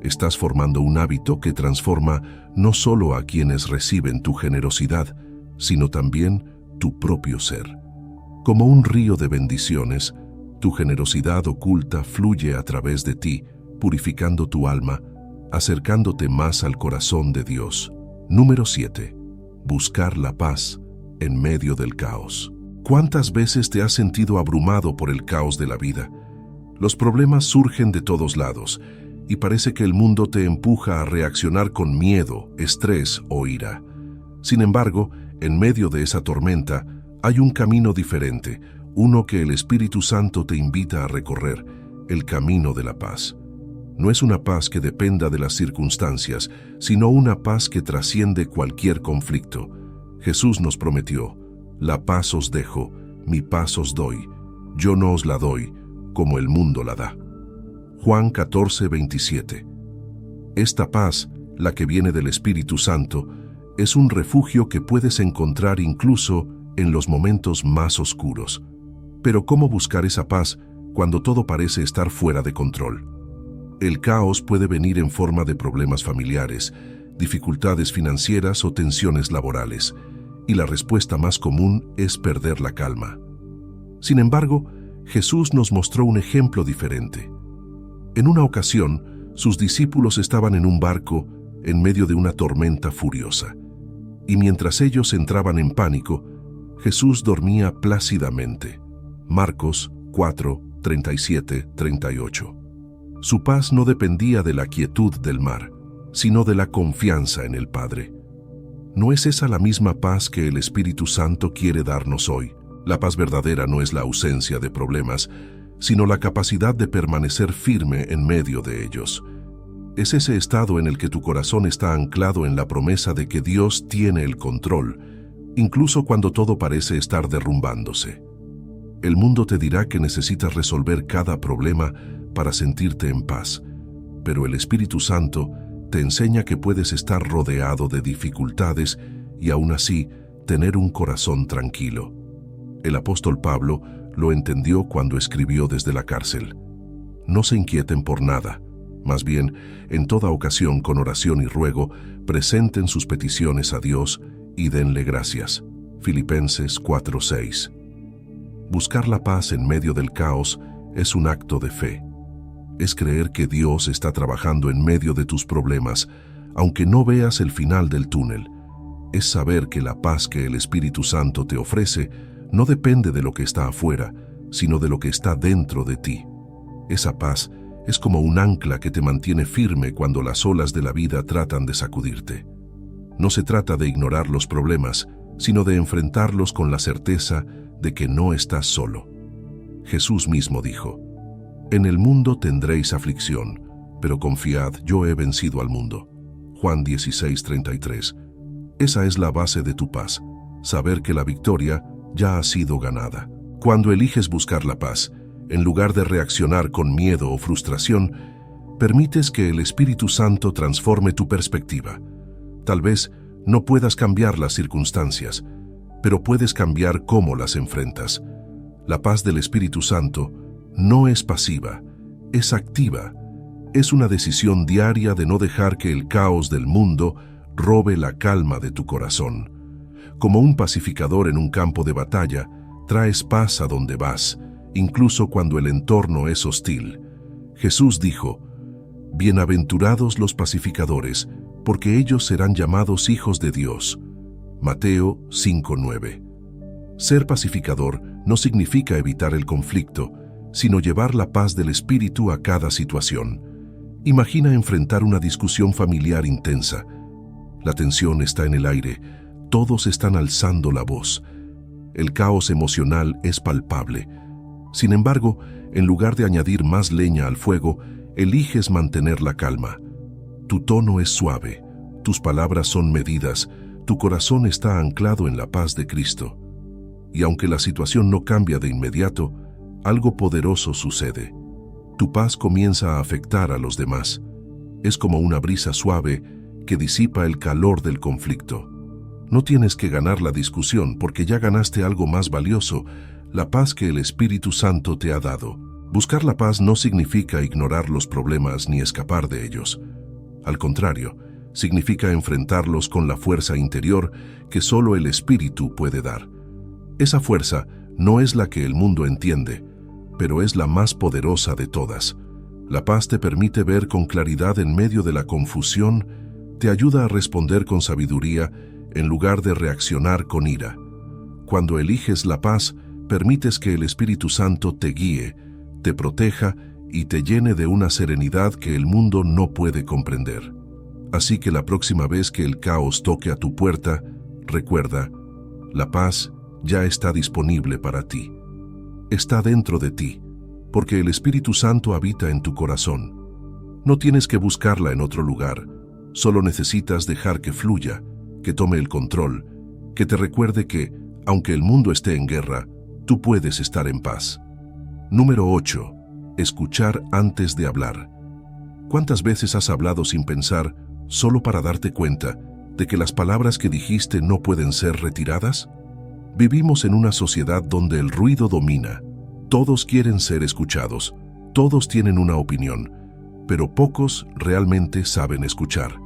estás formando un hábito que transforma no solo a quienes reciben tu generosidad, sino también tu propio ser. Como un río de bendiciones, tu generosidad oculta fluye a través de ti, purificando tu alma, acercándote más al corazón de Dios. Número 7. Buscar la paz en medio del caos. ¿Cuántas veces te has sentido abrumado por el caos de la vida? Los problemas surgen de todos lados y parece que el mundo te empuja a reaccionar con miedo, estrés o ira. Sin embargo, en medio de esa tormenta, hay un camino diferente, uno que el Espíritu Santo te invita a recorrer, el camino de la paz. No es una paz que dependa de las circunstancias, sino una paz que trasciende cualquier conflicto. Jesús nos prometió: la paz os dejo, mi paz os doy. Yo no os la doy como el mundo la da. Juan 14, 27. Esta paz, la que viene del Espíritu Santo, es un refugio que puedes encontrar incluso en los momentos más oscuros. Pero ¿cómo buscar esa paz cuando todo parece estar fuera de control? El caos puede venir en forma de problemas familiares, dificultades financieras o tensiones laborales, y la respuesta más común es perder la calma. Sin embargo, Jesús nos mostró un ejemplo diferente. En una ocasión, sus discípulos estaban en un barco en medio de una tormenta furiosa, y mientras ellos entraban en pánico, Jesús dormía plácidamente. Marcos 4, 37, 38. Su paz no dependía de la quietud del mar, sino de la confianza en el Padre. ¿No es esa la misma paz que el Espíritu Santo quiere darnos hoy? La paz verdadera no es la ausencia de problemas, sino la capacidad de permanecer firme en medio de ellos. Es ese estado en el que tu corazón está anclado en la promesa de que Dios tiene el control, incluso cuando todo parece estar derrumbándose. El mundo te dirá que necesitas resolver cada problema para sentirte en paz, pero el Espíritu Santo te enseña que puedes estar rodeado de dificultades y aún así tener un corazón tranquilo. El apóstol Pablo lo entendió cuando escribió desde la cárcel: no se inquieten por nada, más bien, en toda ocasión con oración y ruego, presenten sus peticiones a Dios y denle gracias. Filipenses 4:6. Buscar la paz en medio del caos es un acto de fe. Es creer que Dios está trabajando en medio de tus problemas, aunque no veas el final del túnel. es saber que la paz que el Espíritu Santo te ofrece no depende de lo que está afuera, sino de lo que está dentro de ti. Esa paz es como un ancla que te mantiene firme cuando las olas de la vida tratan de sacudirte. No se trata de ignorar los problemas, sino de enfrentarlos con la certeza de que no estás solo. Jesús mismo dijo: «En el mundo tendréis aflicción, pero confiad, yo he vencido al mundo». Juan 16:33. Esa es la base de tu paz, saber que la victoria ya ha sido ganada. Cuando eliges buscar la paz, en lugar de reaccionar con miedo o frustración, permites que el Espíritu Santo transforme tu perspectiva. Tal vez no puedas cambiar las circunstancias, pero puedes cambiar cómo las enfrentas. La paz del Espíritu Santo no es pasiva, es activa. Es una decisión diaria de no dejar que el caos del mundo robe la calma de tu corazón. Como un pacificador en un campo de batalla, traes paz a donde vas, incluso cuando el entorno es hostil. Jesús dijo: «Bienaventurados los pacificadores, porque ellos serán llamados hijos de Dios». Mateo 5:9. Ser pacificador no significa evitar el conflicto, sino llevar la paz del espíritu a cada situación. Imagina enfrentar una discusión familiar intensa. La tensión está en el aire, todos están alzando la voz. El caos emocional es palpable. Sin embargo, en lugar de añadir más leña al fuego, eliges mantener la calma. Tu tono es suave, tus palabras son medidas, tu corazón está anclado en la paz de Cristo. Y aunque la situación no cambia de inmediato, algo poderoso sucede. Tu paz comienza a afectar a los demás. Es como una brisa suave que disipa el calor del conflicto. No tienes que ganar la discusión porque ya ganaste algo más valioso, la paz que el Espíritu Santo te ha dado. Buscar la paz no significa ignorar los problemas ni escapar de ellos. Al contrario, significa enfrentarlos con la fuerza interior que solo el Espíritu puede dar. Esa fuerza no es la que el mundo entiende, pero es la más poderosa de todas. La paz te permite ver con claridad en medio de la confusión, te ayuda a responder con sabiduría en lugar de reaccionar con ira. Cuando eliges la paz, permites que el Espíritu Santo te guíe, te proteja y te llene de una serenidad que el mundo no puede comprender. Así que la próxima vez que el caos toque a tu puerta, recuerda, la paz ya está disponible para ti. Está dentro de ti, porque el Espíritu Santo habita en tu corazón. No tienes que buscarla en otro lugar, solo necesitas dejar que fluya, que tome el control, que te recuerde que, aunque el mundo esté en guerra, tú puedes estar en paz. Número 8. Escuchar antes de hablar. ¿Cuántas veces has hablado sin pensar, solo para darte cuenta de que las palabras que dijiste no pueden ser retiradas? Vivimos en una sociedad donde el ruido domina. Todos quieren ser escuchados, todos tienen una opinión, pero pocos realmente saben escuchar.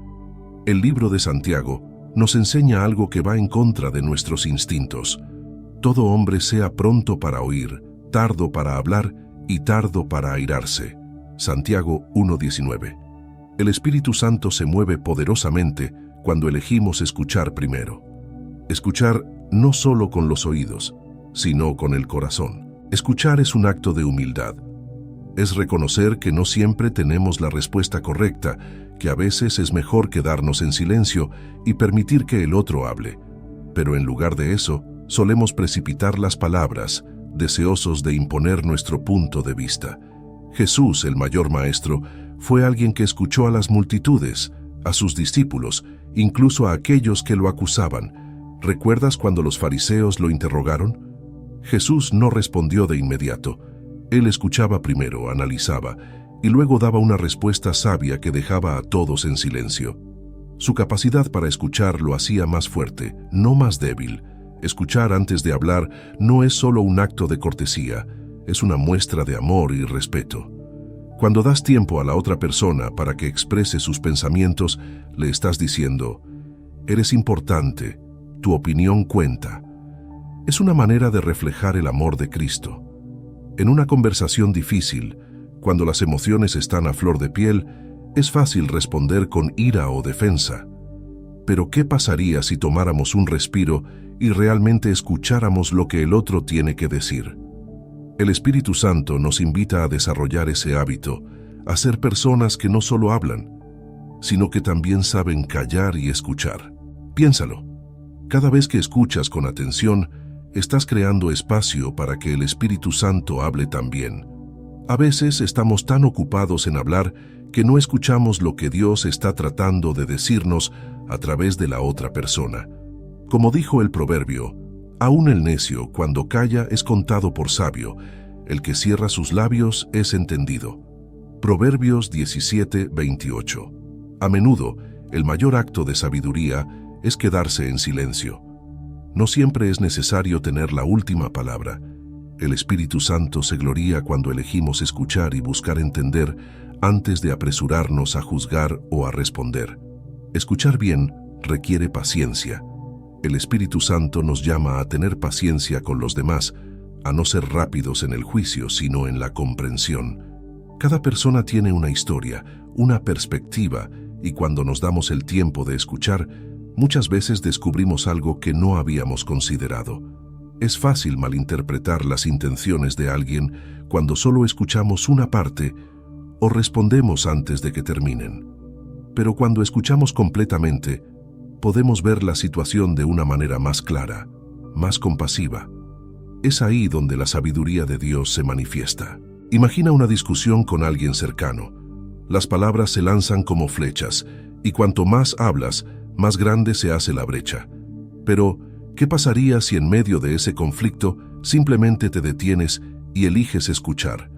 El libro de Santiago nos enseña algo que va en contra de nuestros instintos. Todo hombre sea pronto para oír, tardo para hablar y tardo para airarse. Santiago 1:19. El Espíritu Santo se mueve poderosamente cuando elegimos escuchar primero. Escuchar no solo con los oídos, sino con el corazón. Escuchar es un acto de humildad. Es reconocer que no siempre tenemos la respuesta correcta, que a veces es mejor quedarnos en silencio y permitir que el otro hable. Pero en lugar de eso, solemos precipitar las palabras, deseosos de imponer nuestro punto de vista. Jesús, el mayor maestro, fue alguien que escuchó a las multitudes, a sus discípulos, incluso a aquellos que lo acusaban. ¿Recuerdas cuando los fariseos lo interrogaron? Jesús no respondió de inmediato. Él escuchaba primero, analizaba, y luego daba una respuesta sabia que dejaba a todos en silencio. Su capacidad para escuchar lo hacía más fuerte, no más débil. Escuchar antes de hablar no es solo un acto de cortesía, es una muestra de amor y respeto. Cuando das tiempo a la otra persona para que exprese sus pensamientos, le estás diciendo, eres importante, tu opinión cuenta. Es una manera de reflejar el amor de Cristo. En una conversación difícil, cuando las emociones están a flor de piel, es fácil responder con ira o defensa. Pero ¿qué pasaría si tomáramos un respiro y realmente escucháramos lo que el otro tiene que decir? El Espíritu Santo nos invita a desarrollar ese hábito, a ser personas que no solo hablan, sino que también saben callar y escuchar. Piénsalo. Cada vez que escuchas con atención, estás creando espacio para que el Espíritu Santo hable también. A veces estamos tan ocupados en hablar que no escuchamos lo que Dios está tratando de decirnos a través de la otra persona. Como dijo el proverbio, aún el necio cuando calla es contado por sabio, el que cierra sus labios es entendido. Proverbios 17:28. A menudo, el mayor acto de sabiduría es quedarse en silencio. No siempre es necesario tener la última palabra. El Espíritu Santo se gloría cuando elegimos escuchar y buscar entender antes de apresurarnos a juzgar o a responder. Escuchar bien requiere paciencia. El Espíritu Santo nos llama a tener paciencia con los demás, a no ser rápidos en el juicio, sino en la comprensión. Cada persona tiene una historia, una perspectiva, y cuando nos damos el tiempo de escuchar, muchas veces descubrimos algo que no habíamos considerado. Es fácil malinterpretar las intenciones de alguien cuando solo escuchamos una parte o respondemos antes de que terminen. Pero cuando escuchamos completamente, podemos ver la situación de una manera más clara, más compasiva. Es ahí donde la sabiduría de Dios se manifiesta. Imagina una discusión con alguien cercano. Las palabras se lanzan como flechas, y cuanto más hablas, más grande se hace la brecha. Pero, ¿qué pasaría si en medio de ese conflicto simplemente te detienes y eliges escuchar?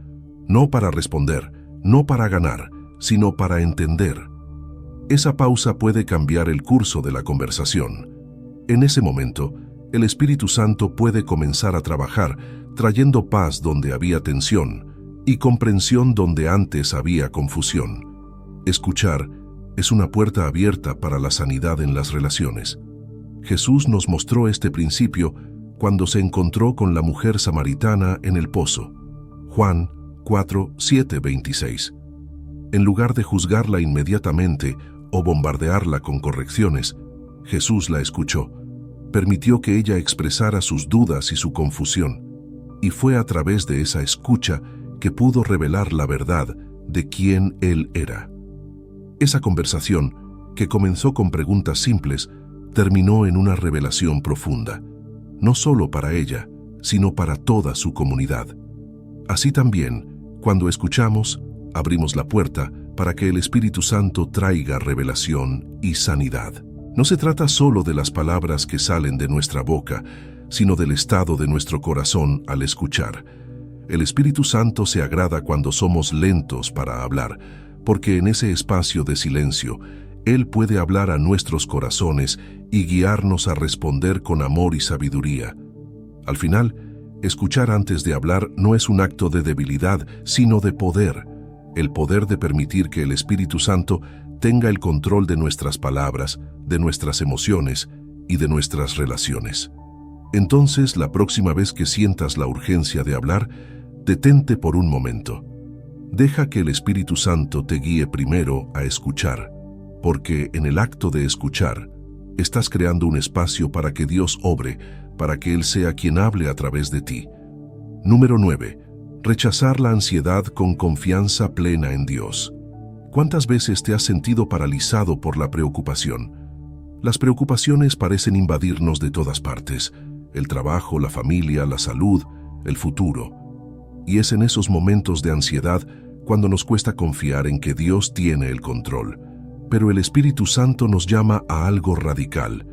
No para responder, no para ganar, sino para entender. Esa pausa puede cambiar el curso de la conversación. En ese momento, el Espíritu Santo puede comenzar a trabajar, trayendo paz donde había tensión y comprensión donde antes había confusión. Escuchar es una puerta abierta para la sanidad en las relaciones. Jesús nos mostró este principio cuando se encontró con la mujer samaritana en el pozo. Juan 4:7-26. En lugar de juzgarla inmediatamente o bombardearla con correcciones, Jesús la escuchó, permitió que ella expresara sus dudas y su confusión, y fue a través de esa escucha que pudo revelar la verdad de quién Él era. Esa conversación, que comenzó con preguntas simples, terminó en una revelación profunda, no solo para ella, sino para toda su comunidad. Así también, cuando escuchamos, abrimos la puerta para que el Espíritu Santo traiga revelación y sanidad. No se trata solo de las palabras que salen de nuestra boca, sino del estado de nuestro corazón al escuchar. El Espíritu Santo se agrada cuando somos lentos para hablar, porque en ese espacio de silencio, Él puede hablar a nuestros corazones y guiarnos a responder con amor y sabiduría. Al final, escuchar antes de hablar no es un acto de debilidad, sino de poder. El poder de permitir que el Espíritu Santo tenga el control de nuestras palabras, de nuestras emociones y de nuestras relaciones. Entonces, la próxima vez que sientas la urgencia de hablar, detente por un momento. Deja que el Espíritu Santo te guíe primero a escuchar, porque en el acto de escuchar, estás creando un espacio para que Dios obre, para que Él sea quien hable a través de ti. Número 9. Rechazar la ansiedad con confianza plena en Dios. ¿Cuántas veces te has sentido paralizado por la preocupación? Las preocupaciones parecen invadirnos de todas partes: el trabajo, la familia, la salud, el futuro. Y es en esos momentos de ansiedad cuando nos cuesta confiar en que Dios tiene el control. Pero el Espíritu Santo nos llama a algo radical.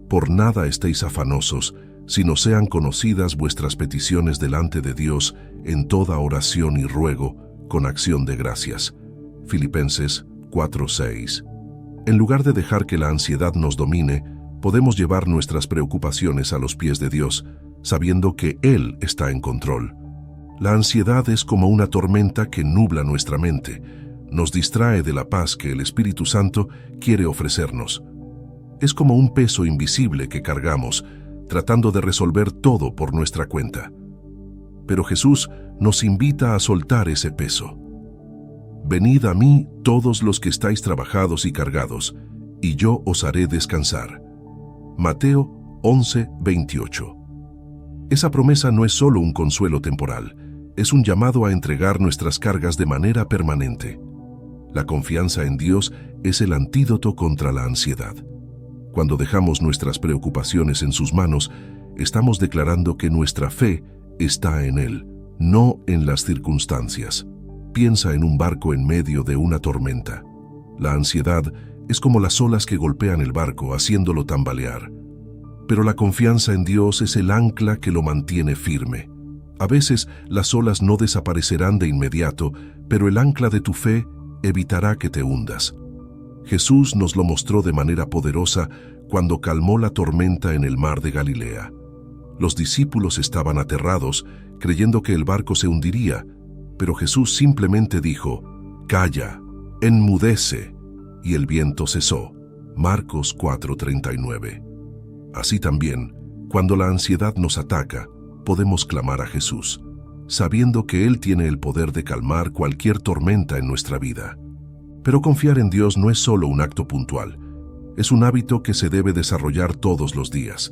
Por nada estéis afanosos, sino sean conocidas vuestras peticiones delante de Dios en toda oración y ruego, con acción de gracias. Filipenses 4:6. En lugar de dejar que la ansiedad nos domine, podemos llevar nuestras preocupaciones a los pies de Dios, sabiendo que Él está en control. La ansiedad es como una tormenta que nubla nuestra mente, nos distrae de la paz que el Espíritu Santo quiere ofrecernos. Es como un peso invisible que cargamos, tratando de resolver todo por nuestra cuenta. Pero Jesús nos invita a soltar ese peso. Venid a mí todos los que estáis trabajados y cargados, y yo os haré descansar. Mateo 11:28. Esa promesa no es solo un consuelo temporal, es un llamado a entregar nuestras cargas de manera permanente. La confianza en Dios es el antídoto contra la ansiedad. Cuando dejamos nuestras preocupaciones en sus manos, estamos declarando que nuestra fe está en Él, no en las circunstancias. Piensa en un barco en medio de una tormenta. La ansiedad es como las olas que golpean el barco, haciéndolo tambalear. Pero la confianza en Dios es el ancla que lo mantiene firme. A veces las olas no desaparecerán de inmediato, pero el ancla de tu fe evitará que te hundas. Jesús nos lo mostró de manera poderosa cuando calmó la tormenta en el mar de Galilea. Los discípulos estaban aterrados, creyendo que el barco se hundiría, pero Jesús simplemente dijo: «Calla, enmudece», y el viento cesó. Marcos 4:39. Así también, cuando la ansiedad nos ataca, podemos clamar a Jesús, sabiendo que Él tiene el poder de calmar cualquier tormenta en nuestra vida. Pero confiar en Dios no es solo un acto puntual, es un hábito que se debe desarrollar todos los días.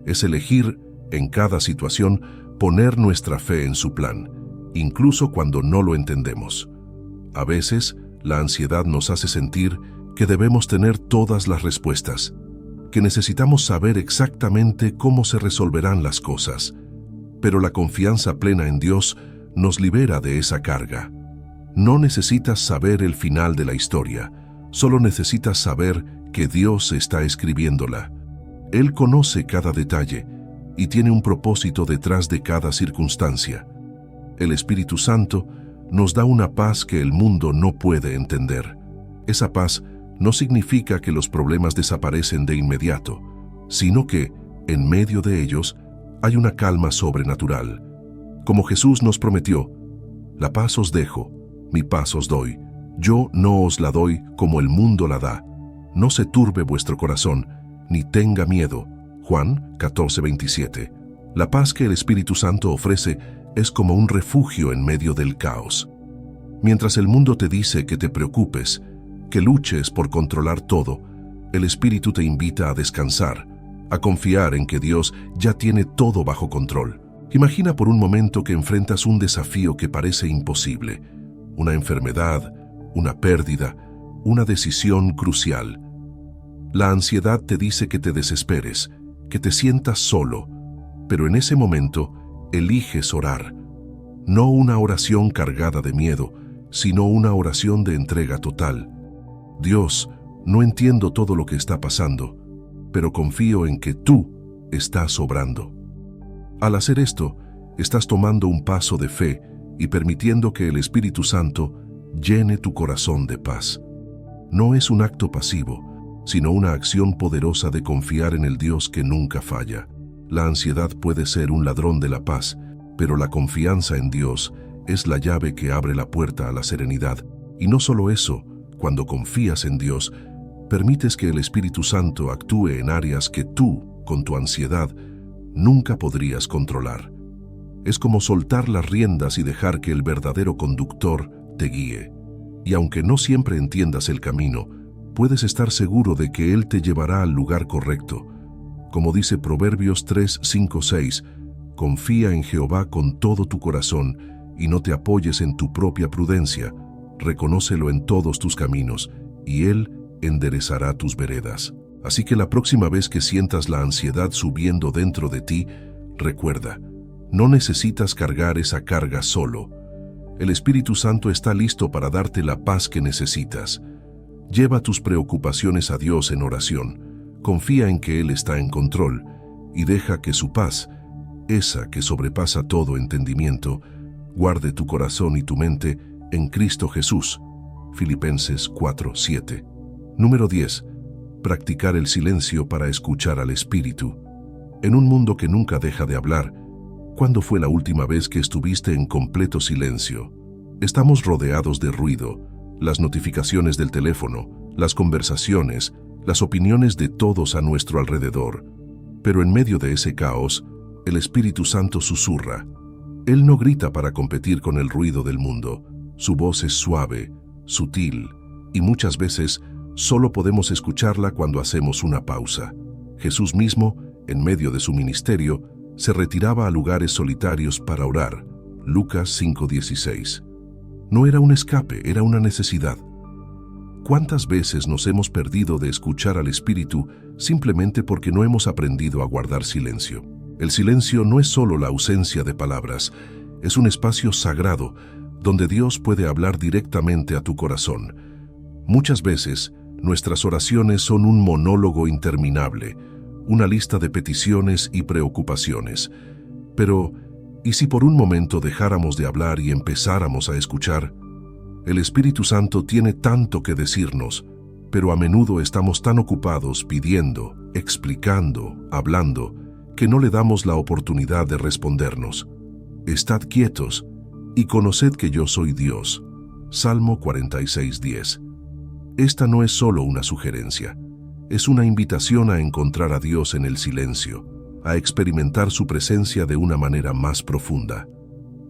Es elegir, en cada situación, poner nuestra fe en su plan, incluso cuando no lo entendemos. A veces, la ansiedad nos hace sentir que debemos tener todas las respuestas, que necesitamos saber exactamente cómo se resolverán las cosas. Pero la confianza plena en Dios nos libera de esa carga. No necesitas saber el final de la historia, solo necesitas saber que Dios está escribiéndola. Él conoce cada detalle y tiene un propósito detrás de cada circunstancia. El Espíritu Santo nos da una paz que el mundo no puede entender. Esa paz no significa que los problemas desaparecen de inmediato, sino que, en medio de ellos, hay una calma sobrenatural. Como Jesús nos prometió: «La paz os dejo, mi paz os doy. Yo no os la doy como el mundo la da. No se turbe vuestro corazón, ni tenga miedo». Juan 14:27. La paz que el Espíritu Santo ofrece es como un refugio en medio del caos. Mientras el mundo te dice que te preocupes, que luches por controlar todo, el Espíritu te invita a descansar, a confiar en que Dios ya tiene todo bajo control. Imagina por un momento que enfrentas un desafío que parece imposible, una enfermedad, una pérdida, una decisión crucial. La ansiedad te dice que te desesperes, que te sientas solo, pero en ese momento eliges orar. No una oración cargada de miedo, sino una oración de entrega total. Dios, no entiendo todo lo que está pasando, pero confío en que tú estás obrando. Al hacer esto, estás tomando un paso de fe y permitiendo que el Espíritu Santo llene tu corazón de paz. No es un acto pasivo, sino una acción poderosa de confiar en el Dios que nunca falla. La ansiedad puede ser un ladrón de la paz, pero la confianza en Dios es la llave que abre la puerta a la serenidad. Y no solo eso, cuando confías en Dios, permites que el Espíritu Santo actúe en áreas que tú, con tu ansiedad, nunca podrías controlar. Es como soltar las riendas y dejar que el verdadero conductor te guíe. Y aunque no siempre entiendas el camino, puedes estar seguro de que Él te llevará al lugar correcto. Como dice Proverbios 3:5-6, confía en Jehová con todo tu corazón y no te apoyes en tu propia prudencia. Reconócelo en todos tus caminos, y Él enderezará tus veredas. Así que la próxima vez que sientas la ansiedad subiendo dentro de ti, recuerda, no necesitas cargar esa carga solo. El Espíritu Santo está listo para darte la paz que necesitas. Lleva tus preocupaciones a Dios en oración, confía en que Él está en control, y deja que su paz, esa que sobrepasa todo entendimiento, guarde tu corazón y tu mente en Cristo Jesús. Filipenses 4:7. Número 10. Practicar el silencio para escuchar al Espíritu. En un mundo que nunca deja de hablar, ¿cuándo fue la última vez que estuviste en completo silencio? Estamos rodeados de ruido, las notificaciones del teléfono, las conversaciones, las opiniones de todos a nuestro alrededor. Pero en medio de ese caos, el Espíritu Santo susurra. Él no grita para competir con el ruido del mundo. Su voz es suave, sutil y muchas veces solo podemos escucharla cuando hacemos una pausa. Jesús mismo, en medio de su ministerio, se retiraba a lugares solitarios para orar. Lucas 5:16. No era un escape, era una necesidad. ¿Cuántas veces nos hemos perdido de escuchar al Espíritu simplemente porque no hemos aprendido a guardar silencio? El silencio no es solo la ausencia de palabras, es un espacio sagrado donde Dios puede hablar directamente a tu corazón. Muchas veces, nuestras oraciones son un monólogo interminable, una lista de peticiones y preocupaciones. Pero, ¿y si por un momento dejáramos de hablar y empezáramos a escuchar? El Espíritu Santo tiene tanto que decirnos, pero a menudo estamos tan ocupados pidiendo, explicando, hablando, que no le damos la oportunidad de respondernos. Estad quietos y conoced que yo soy Dios. Salmo 46:10. Esta no es solo una sugerencia, es una invitación a encontrar a Dios en el silencio, a experimentar su presencia de una manera más profunda.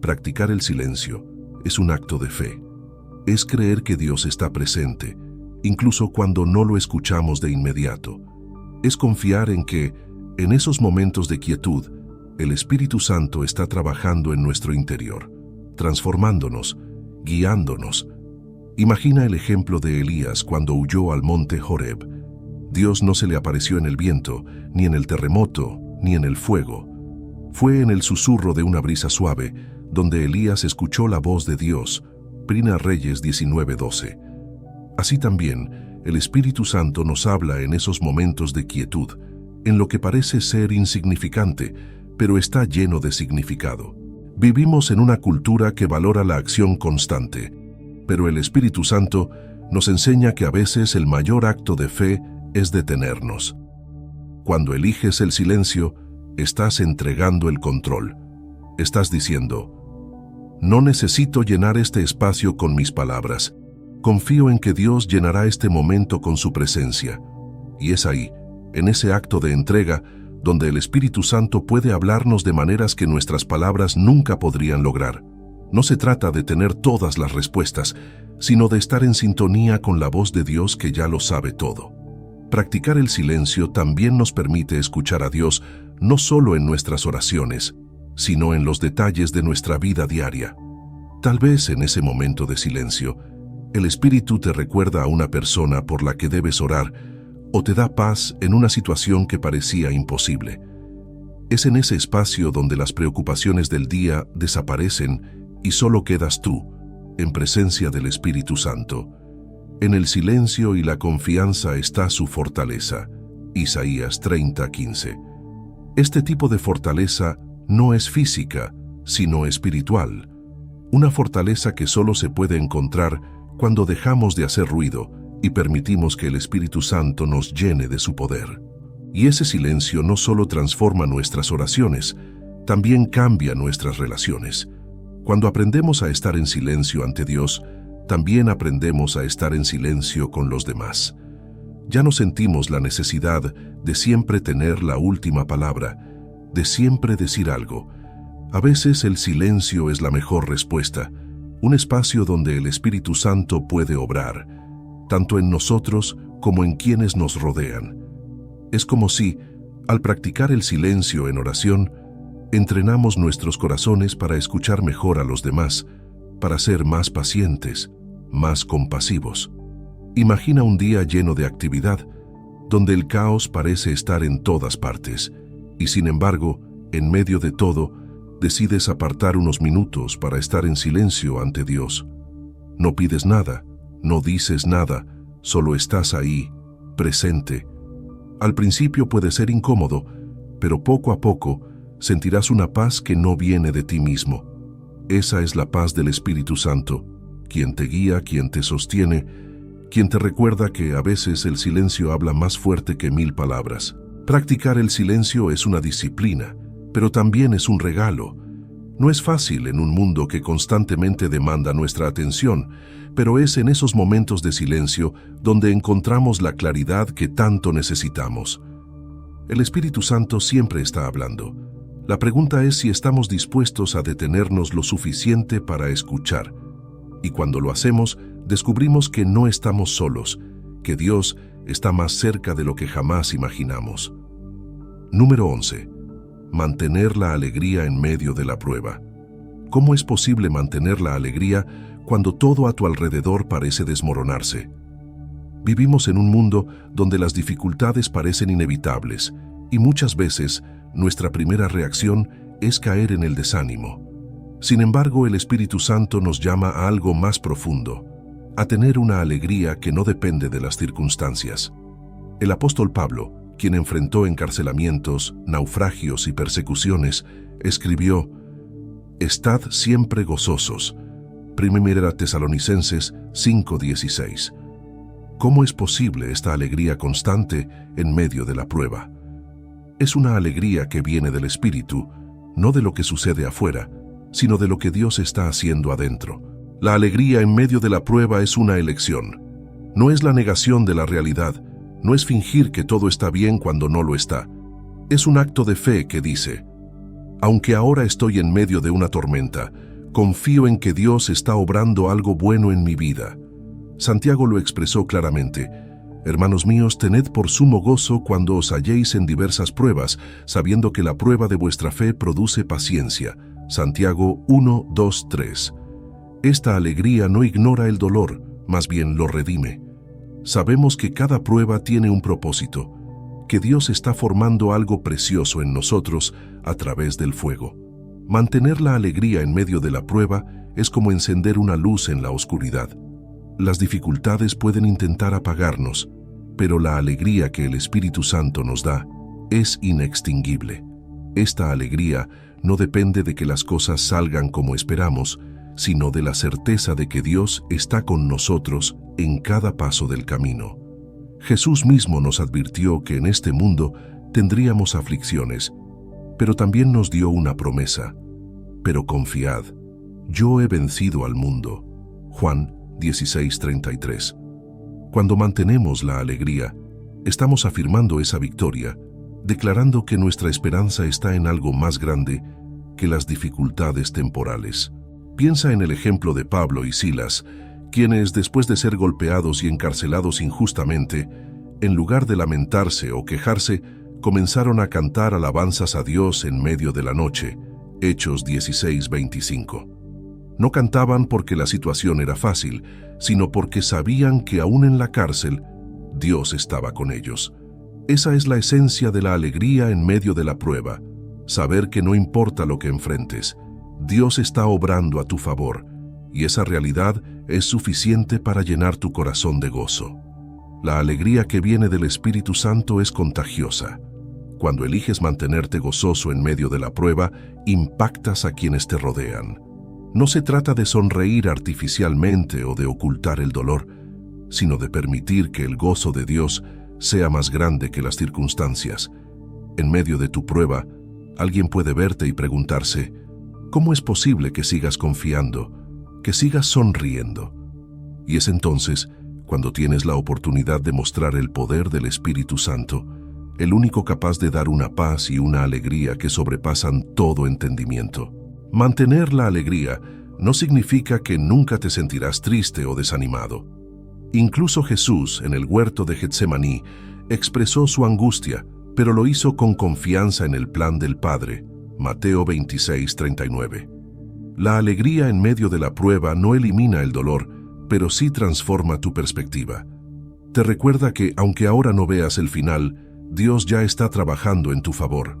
Practicar el silencio es un acto de fe. Es creer que Dios está presente, incluso cuando no lo escuchamos de inmediato. Es confiar en que, en esos momentos de quietud, el Espíritu Santo está trabajando en nuestro interior, transformándonos, guiándonos. Imagina el ejemplo de Elías cuando huyó al monte Horeb. Dios no se le apareció en el viento, ni en el terremoto, ni en el fuego. Fue en el susurro de una brisa suave, donde Elías escuchó la voz de Dios. Primera Reyes 19:12. Así también, el Espíritu Santo nos habla en esos momentos de quietud, en lo que parece ser insignificante, pero está lleno de significado. Vivimos en una cultura que valora la acción constante, pero el Espíritu Santo nos enseña que a veces el mayor acto de fe es detenernos. Cuando eliges el silencio, estás entregando el control. Estás diciendo: no necesito llenar este espacio con mis palabras. Confío en que Dios llenará este momento con su presencia. Y es ahí, en ese acto de entrega, donde el Espíritu Santo puede hablarnos de maneras que nuestras palabras nunca podrían lograr. No se trata de tener todas las respuestas, sino de estar en sintonía con la voz de Dios que ya lo sabe todo. Practicar el silencio también nos permite escuchar a Dios no solo en nuestras oraciones, sino en los detalles de nuestra vida diaria. Tal vez en ese momento de silencio, el Espíritu te recuerda a una persona por la que debes orar o te da paz en una situación que parecía imposible. Es en ese espacio donde las preocupaciones del día desaparecen y solo quedas tú, en presencia del Espíritu Santo. En el silencio y la confianza está su fortaleza. Isaías 30:15. Este tipo de fortaleza no es física, sino espiritual. Una fortaleza que solo se puede encontrar cuando dejamos de hacer ruido y permitimos que el Espíritu Santo nos llene de su poder. Y ese silencio no solo transforma nuestras oraciones, también cambia nuestras relaciones. Cuando aprendemos a estar en silencio ante Dios, también aprendemos a estar en silencio con los demás. Ya no sentimos la necesidad de siempre tener la última palabra, de siempre decir algo. A veces el silencio es la mejor respuesta, un espacio donde el Espíritu Santo puede obrar, tanto en nosotros como en quienes nos rodean. Es como si, al practicar el silencio en oración, entrenamos nuestros corazones para escuchar mejor a los demás, para ser más pacientes, más compasivos. Imagina un día lleno de actividad, donde el caos parece estar en todas partes, y sin embargo, en medio de todo, decides apartar unos minutos para estar en silencio ante Dios. No pides nada, no dices nada, solo estás ahí, presente. Al principio puede ser incómodo, pero poco a poco sentirás una paz que no viene de ti mismo. Esa es la paz del Espíritu Santo, quien te guía, quien te sostiene, quien te recuerda que a veces el silencio habla más fuerte que 1000 palabras. Practicar el silencio es una disciplina, pero también es un regalo. No es fácil en un mundo que constantemente demanda nuestra atención, pero es en esos momentos de silencio donde encontramos la claridad que tanto necesitamos. El Espíritu Santo siempre está hablando. La pregunta es si estamos dispuestos a detenernos lo suficiente para escuchar. Y cuando lo hacemos, descubrimos que no estamos solos, que Dios está más cerca de lo que jamás imaginamos. Número 11. Mantener la alegría en medio de la prueba. ¿Cómo es posible mantener la alegría cuando todo a tu alrededor parece desmoronarse? Vivimos en un mundo donde las dificultades parecen inevitables y muchas veces nuestra primera reacción es caer en el desánimo. Sin embargo, el Espíritu Santo nos llama a algo más profundo, a tener una alegría que no depende de las circunstancias. El apóstol Pablo, quien enfrentó encarcelamientos, naufragios y persecuciones, escribió: «Estad siempre gozosos». 1 Tesalonicenses 5:16. ¿Cómo es posible esta alegría constante en medio de la prueba? Es una alegría que viene del Espíritu, no de lo que sucede afuera, sino de lo que Dios está haciendo adentro. La alegría en medio de la prueba es una elección. No es la negación de la realidad, no es fingir que todo está bien cuando no lo está. Es un acto de fe que dice: aunque ahora estoy en medio de una tormenta, confío en que Dios está obrando algo bueno en mi vida. Santiago lo expresó claramente: hermanos míos, tened por sumo gozo cuando os halléis en diversas pruebas, sabiendo que la prueba de vuestra fe produce paciencia. Santiago 1, 2, 3. Esta alegría no ignora el dolor, más bien lo redime. Sabemos que cada prueba tiene un propósito, que Dios está formando algo precioso en nosotros a través del fuego. Mantener la alegría en medio de la prueba es como encender una luz en la oscuridad. Las dificultades pueden intentar apagarnos, pero la alegría que el Espíritu Santo nos da es inextinguible. Esta alegría no depende de que las cosas salgan como esperamos, sino de la certeza de que Dios está con nosotros en cada paso del camino. Jesús mismo nos advirtió que en este mundo tendríamos aflicciones, pero también nos dio una promesa: pero confiad, yo he vencido al mundo. Juan 16:33. Cuando mantenemos la alegría, estamos afirmando esa victoria, declarando que nuestra esperanza está en algo más grande que las dificultades temporales. Piensa en el ejemplo de Pablo y Silas, quienes, después de ser golpeados y encarcelados injustamente, en lugar de lamentarse o quejarse, comenzaron a cantar alabanzas a Dios en medio de la noche. Hechos 16:25. No cantaban porque la situación era fácil, sino porque sabían que aún en la cárcel, Dios estaba con ellos. Esa es la esencia de la alegría en medio de la prueba, saber que no importa lo que enfrentes, Dios está obrando a tu favor, y esa realidad es suficiente para llenar tu corazón de gozo. La alegría que viene del Espíritu Santo es contagiosa. Cuando eliges mantenerte gozoso en medio de la prueba, impactas a quienes te rodean. No se trata de sonreír artificialmente o de ocultar el dolor, sino de permitir que el gozo de Dios sea más grande que las circunstancias. En medio de tu prueba, alguien puede verte y preguntarse: ¿cómo es posible que sigas confiando, que sigas sonriendo? Y es entonces cuando tienes la oportunidad de mostrar el poder del Espíritu Santo, el único capaz de dar una paz y una alegría que sobrepasan todo entendimiento. Mantener la alegría no significa que nunca te sentirás triste o desanimado. Incluso Jesús, en el huerto de Getsemaní, expresó su angustia, pero lo hizo con confianza en el plan del Padre. Mateo 26:39. La alegría en medio de la prueba no elimina el dolor, pero sí transforma tu perspectiva. Te recuerda que, aunque ahora no veas el final, Dios ya está trabajando en tu favor.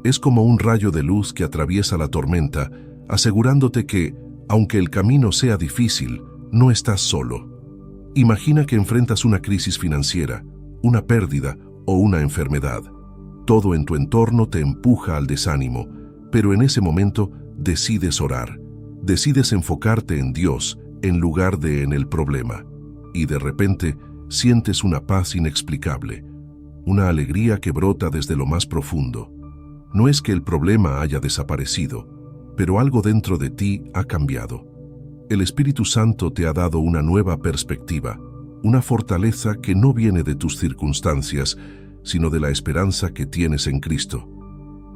Es como un rayo de luz que atraviesa la tormenta, asegurándote que, aunque el camino sea difícil, no estás solo. Imagina que enfrentas una crisis financiera, una pérdida o una enfermedad. Todo en tu entorno te empuja al desánimo, pero en ese momento decides orar. Decides enfocarte en Dios en lugar de en el problema. Y de repente sientes una paz inexplicable, una alegría que brota desde lo más profundo. No es que el problema haya desaparecido, pero algo dentro de ti ha cambiado. El Espíritu Santo te ha dado una nueva perspectiva, una fortaleza que no viene de tus circunstancias, sino de la esperanza que tienes en Cristo.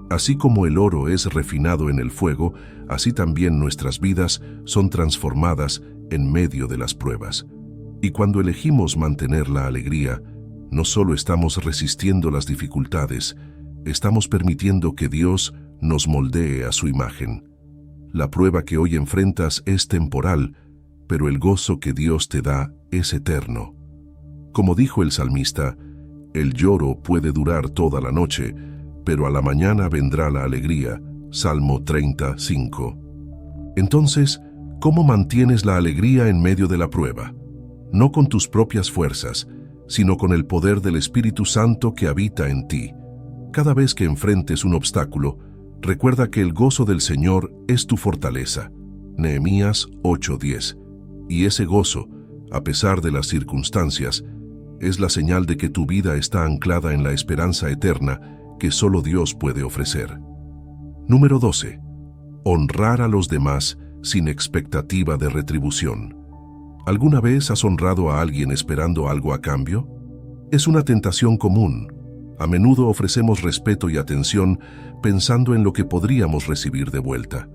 Así como el oro es refinado en el fuego, así también nuestras vidas son transformadas en medio de las pruebas. Y cuando elegimos mantener la alegría, no solo estamos resistiendo las dificultades, estamos permitiendo que Dios nos moldee a su imagen. La prueba que hoy enfrentas es temporal, pero el gozo que Dios te da es eterno. Como dijo el salmista, el lloro puede durar toda la noche, pero a la mañana vendrá la alegría. Salmo 35. Entonces, ¿cómo mantienes la alegría en medio de la prueba? No con tus propias fuerzas, sino con el poder del Espíritu Santo que habita en ti. Cada vez que enfrentes un obstáculo, recuerda que el gozo del Señor es tu fortaleza. Nehemías 8:10. Y ese gozo, a pesar de las circunstancias, es la señal de que tu vida está anclada en la esperanza eterna que solo Dios puede ofrecer. Número 12. Honrar a los demás sin expectativa de retribución. ¿Alguna vez has honrado a alguien esperando algo a cambio? Es una tentación común. A menudo ofrecemos respeto y atención pensando en lo que podríamos recibir de vuelta.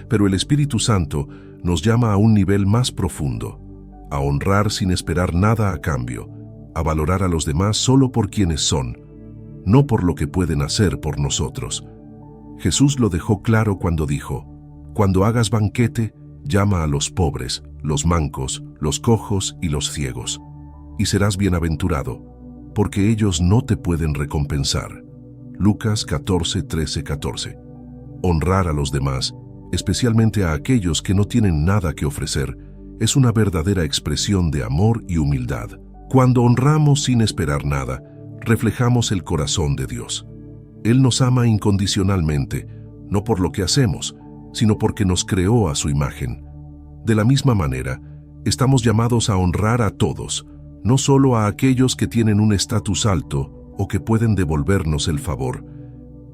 Pero el Espíritu Santo nos llama a un nivel más profundo, a honrar sin esperar nada a cambio, a valorar a los demás solo por quienes son, no por lo que pueden hacer por nosotros. Jesús lo dejó claro cuando dijo: cuando hagas banquete, llama a los pobres, los mancos, los cojos y los ciegos, y serás bienaventurado, porque ellos no te pueden recompensar. Lucas 14:13-14. Honrar a los demás, especialmente a aquellos que no tienen nada que ofrecer, es una verdadera expresión de amor y humildad. Cuando honramos sin esperar nada, reflejamos el corazón de Dios. Él nos ama incondicionalmente, no por lo que hacemos, sino porque nos creó a su imagen. De la misma manera, estamos llamados a honrar a todos, no solo a aquellos que tienen un estatus alto o que pueden devolvernos el favor.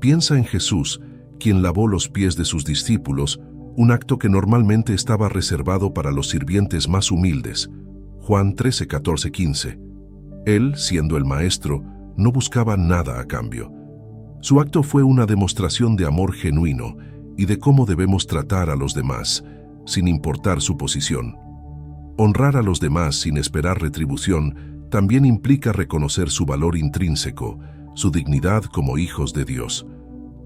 Piensa en Jesús, quien lavó los pies de sus discípulos, un acto que normalmente estaba reservado para los sirvientes más humildes. Juan 13:14-15. Él, siendo el maestro, no buscaba nada a cambio. Su acto fue una demostración de amor genuino y de cómo debemos tratar a los demás, sin importar su posición. Honrar a los demás sin esperar retribución también implica reconocer su valor intrínseco, su dignidad como hijos de Dios.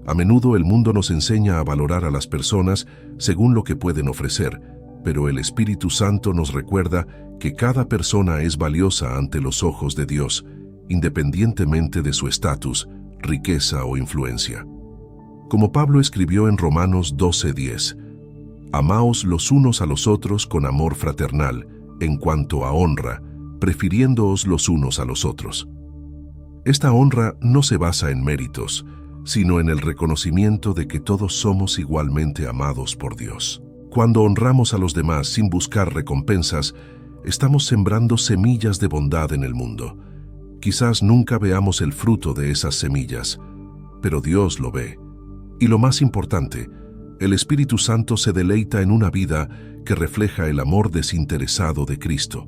A menudo el mundo nos enseña a valorar a las personas según lo que pueden ofrecer, pero el Espíritu Santo nos recuerda que cada persona es valiosa ante los ojos de Dios, independientemente de su estatus, riqueza o influencia. Como Pablo escribió en Romanos 12:10, amaos los unos a los otros con amor fraternal, en cuanto a honra, prefiriéndoos los unos a los otros. Esta honra no se basa en méritos, sino en el reconocimiento de que todos somos igualmente amados por Dios. Cuando honramos a los demás sin buscar recompensas, estamos sembrando semillas de bondad en el mundo. Quizás nunca veamos el fruto de esas semillas, pero Dios lo ve. Y lo más importante, el Espíritu Santo se deleita en una vida que refleja el amor desinteresado de Cristo.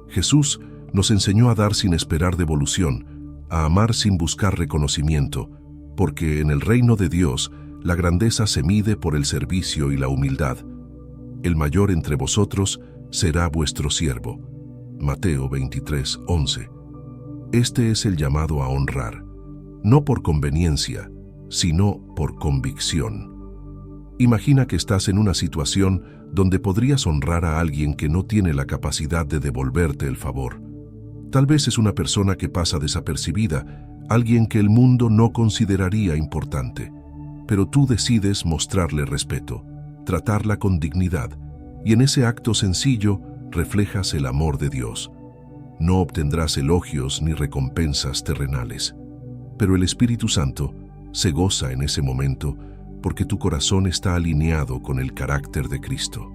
Jesús nos enseñó a dar sin esperar devolución, a amar sin buscar reconocimiento, porque en el reino de Dios la grandeza se mide por el servicio y la humildad. El mayor entre vosotros será vuestro siervo. Mateo 23:11. Este es el llamado a honrar, no por conveniencia, sino por convicción. Imagina que estás en una situación donde podrías honrar a alguien que no tiene la capacidad de devolverte el favor. Tal vez es una persona que pasa desapercibida, alguien que el mundo no consideraría importante, pero tú decides mostrarle respeto, tratarla con dignidad, y en ese acto sencillo reflejas el amor de Dios. No obtendrás elogios ni recompensas terrenales, pero el Espíritu Santo se goza en ese momento porque tu corazón está alineado con el carácter de Cristo.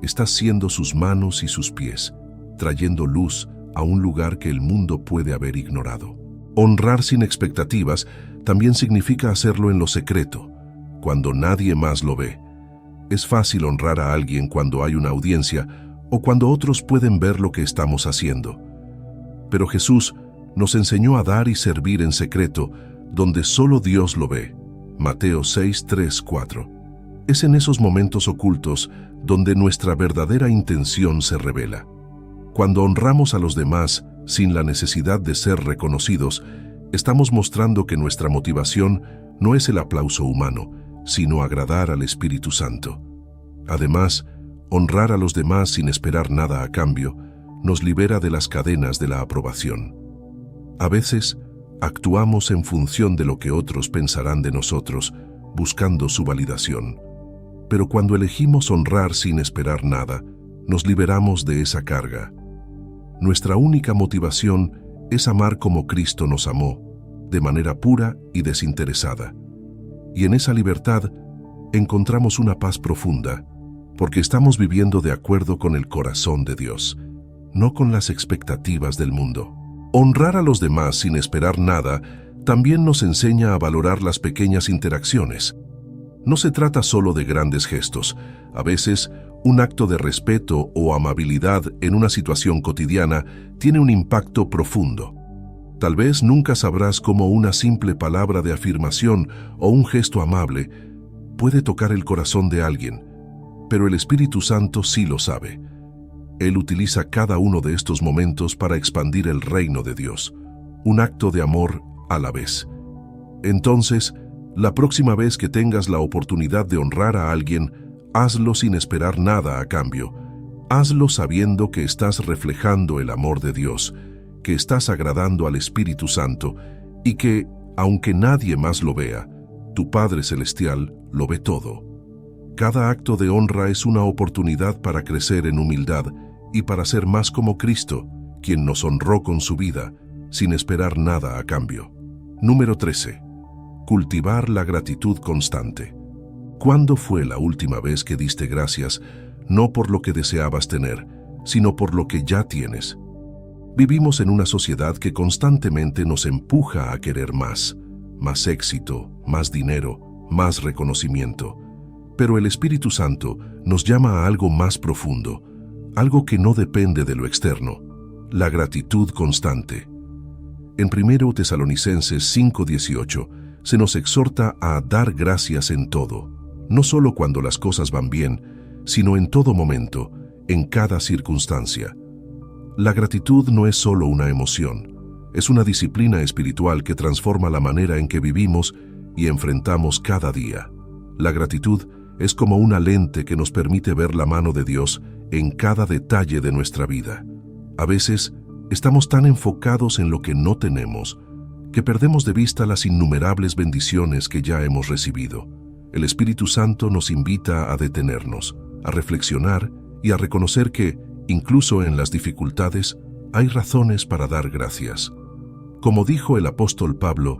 Estás siendo sus manos y sus pies, trayendo luz a un lugar que el mundo puede haber ignorado. Honrar sin expectativas también significa hacerlo en lo secreto, cuando nadie más lo ve. Es fácil honrar a alguien cuando hay una audiencia o cuando otros pueden ver lo que estamos haciendo. Pero Jesús nos enseñó a dar y servir en secreto, donde solo Dios lo ve. Mateo 6:3-4. Es en esos momentos ocultos donde nuestra verdadera intención se revela. Cuando honramos a los demás sin la necesidad de ser reconocidos, estamos mostrando que nuestra motivación no es el aplauso humano, sino agradar al Espíritu Santo. Además, honrar a los demás sin esperar nada a cambio nos libera de las cadenas de la aprobación. A veces, actuamos en función de lo que otros pensarán de nosotros, buscando su validación. Pero cuando elegimos honrar sin esperar nada, nos liberamos de esa carga. Nuestra única motivación es amar como Cristo nos amó, de manera pura y desinteresada. Y en esa libertad encontramos una paz profunda, porque estamos viviendo de acuerdo con el corazón de Dios, no con las expectativas del mundo. Honrar a los demás sin esperar nada también nos enseña a valorar las pequeñas interacciones. No se trata solo de grandes gestos. A veces, un acto de respeto o amabilidad en una situación cotidiana tiene un impacto profundo. Tal vez nunca sabrás cómo una simple palabra de afirmación o un gesto amable puede tocar el corazón de alguien, pero el Espíritu Santo sí lo sabe. Él utiliza cada uno de estos momentos para expandir el reino de Dios, un acto de amor a la vez. Entonces, la próxima vez que tengas la oportunidad de honrar a alguien, hazlo sin esperar nada a cambio. Hazlo sabiendo que estás reflejando el amor de Dios, que estás agradando al Espíritu Santo y que, aunque nadie más lo vea, tu Padre Celestial lo ve todo. Cada acto de honra es una oportunidad para crecer en humildad y para ser más como Cristo, quien nos honró con su vida, sin esperar nada a cambio. Número 13. Cultivar la gratitud constante. ¿Cuándo fue la última vez que diste gracias, no por lo que deseabas tener, sino por lo que ya tienes? Vivimos en una sociedad que constantemente nos empuja a querer más éxito, más dinero, más reconocimiento. Pero el Espíritu Santo nos llama a algo más profundo, algo que no depende de lo externo, la gratitud constante. En 1 Tesalonicenses 5:18 se nos exhorta a dar gracias en todo, no solo cuando las cosas van bien, sino en todo momento, en cada circunstancia. La gratitud no es solo una emoción, es una disciplina espiritual que transforma la manera en que vivimos y enfrentamos cada día. La gratitud es como una lente que nos permite ver la mano de Dios en cada detalle de nuestra vida. A veces, estamos tan enfocados en lo que no tenemos, que perdemos de vista las innumerables bendiciones que ya hemos recibido. El Espíritu Santo nos invita a detenernos, a reflexionar y a reconocer que, incluso en las dificultades, hay razones para dar gracias. Como dijo el apóstol Pablo,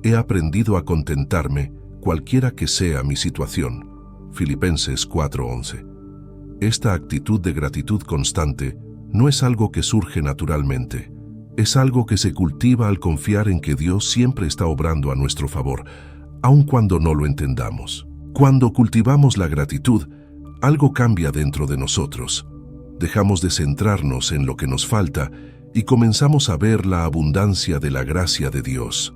he aprendido a contentarme cualquiera que sea mi situación. Filipenses 4:11. Esta actitud de gratitud constante no es algo que surge naturalmente. Es algo que se cultiva al confiar en que Dios siempre está obrando a nuestro favor, aun cuando no lo entendamos. Cuando cultivamos la gratitud, algo cambia dentro de nosotros. Dejamos de centrarnos en lo que nos falta y comenzamos a ver la abundancia de la gracia de Dios.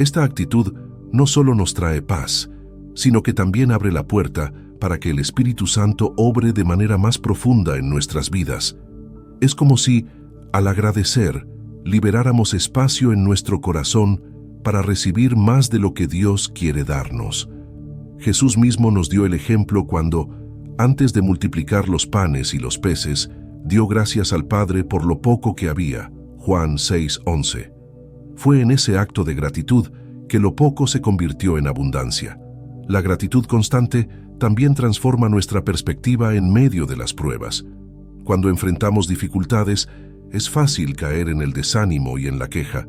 Esta actitud no solo nos trae paz, sino que también abre la puerta para que el Espíritu Santo obre de manera más profunda en nuestras vidas. Es como si, al agradecer, liberáramos espacio en nuestro corazón para recibir más de lo que Dios quiere darnos. Jesús mismo nos dio el ejemplo cuando, antes de multiplicar los panes y los peces, dio gracias al Padre por lo poco que había. Juan 6:11. Fue en ese acto de gratitud que lo poco se convirtió en abundancia. La gratitud constante también transforma nuestra perspectiva en medio de las pruebas. Cuando enfrentamos dificultades, es fácil caer en el desánimo y en la queja,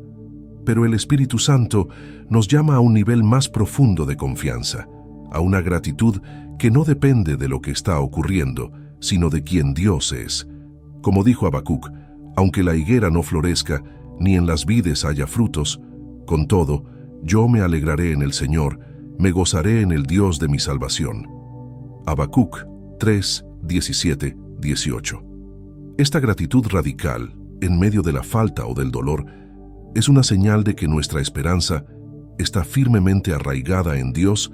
pero el Espíritu Santo nos llama a un nivel más profundo de confianza, a una gratitud que no depende de lo que está ocurriendo, sino de quien Dios es. Como dijo Habacuc, aunque la higuera no florezca, ni en las vides haya frutos, con todo, yo me alegraré en el Señor, me gozaré en el Dios de mi salvación. Habacuc 3, 17, 18. Esta gratitud radical, en medio de la falta o del dolor, es una señal de que nuestra esperanza está firmemente arraigada en Dios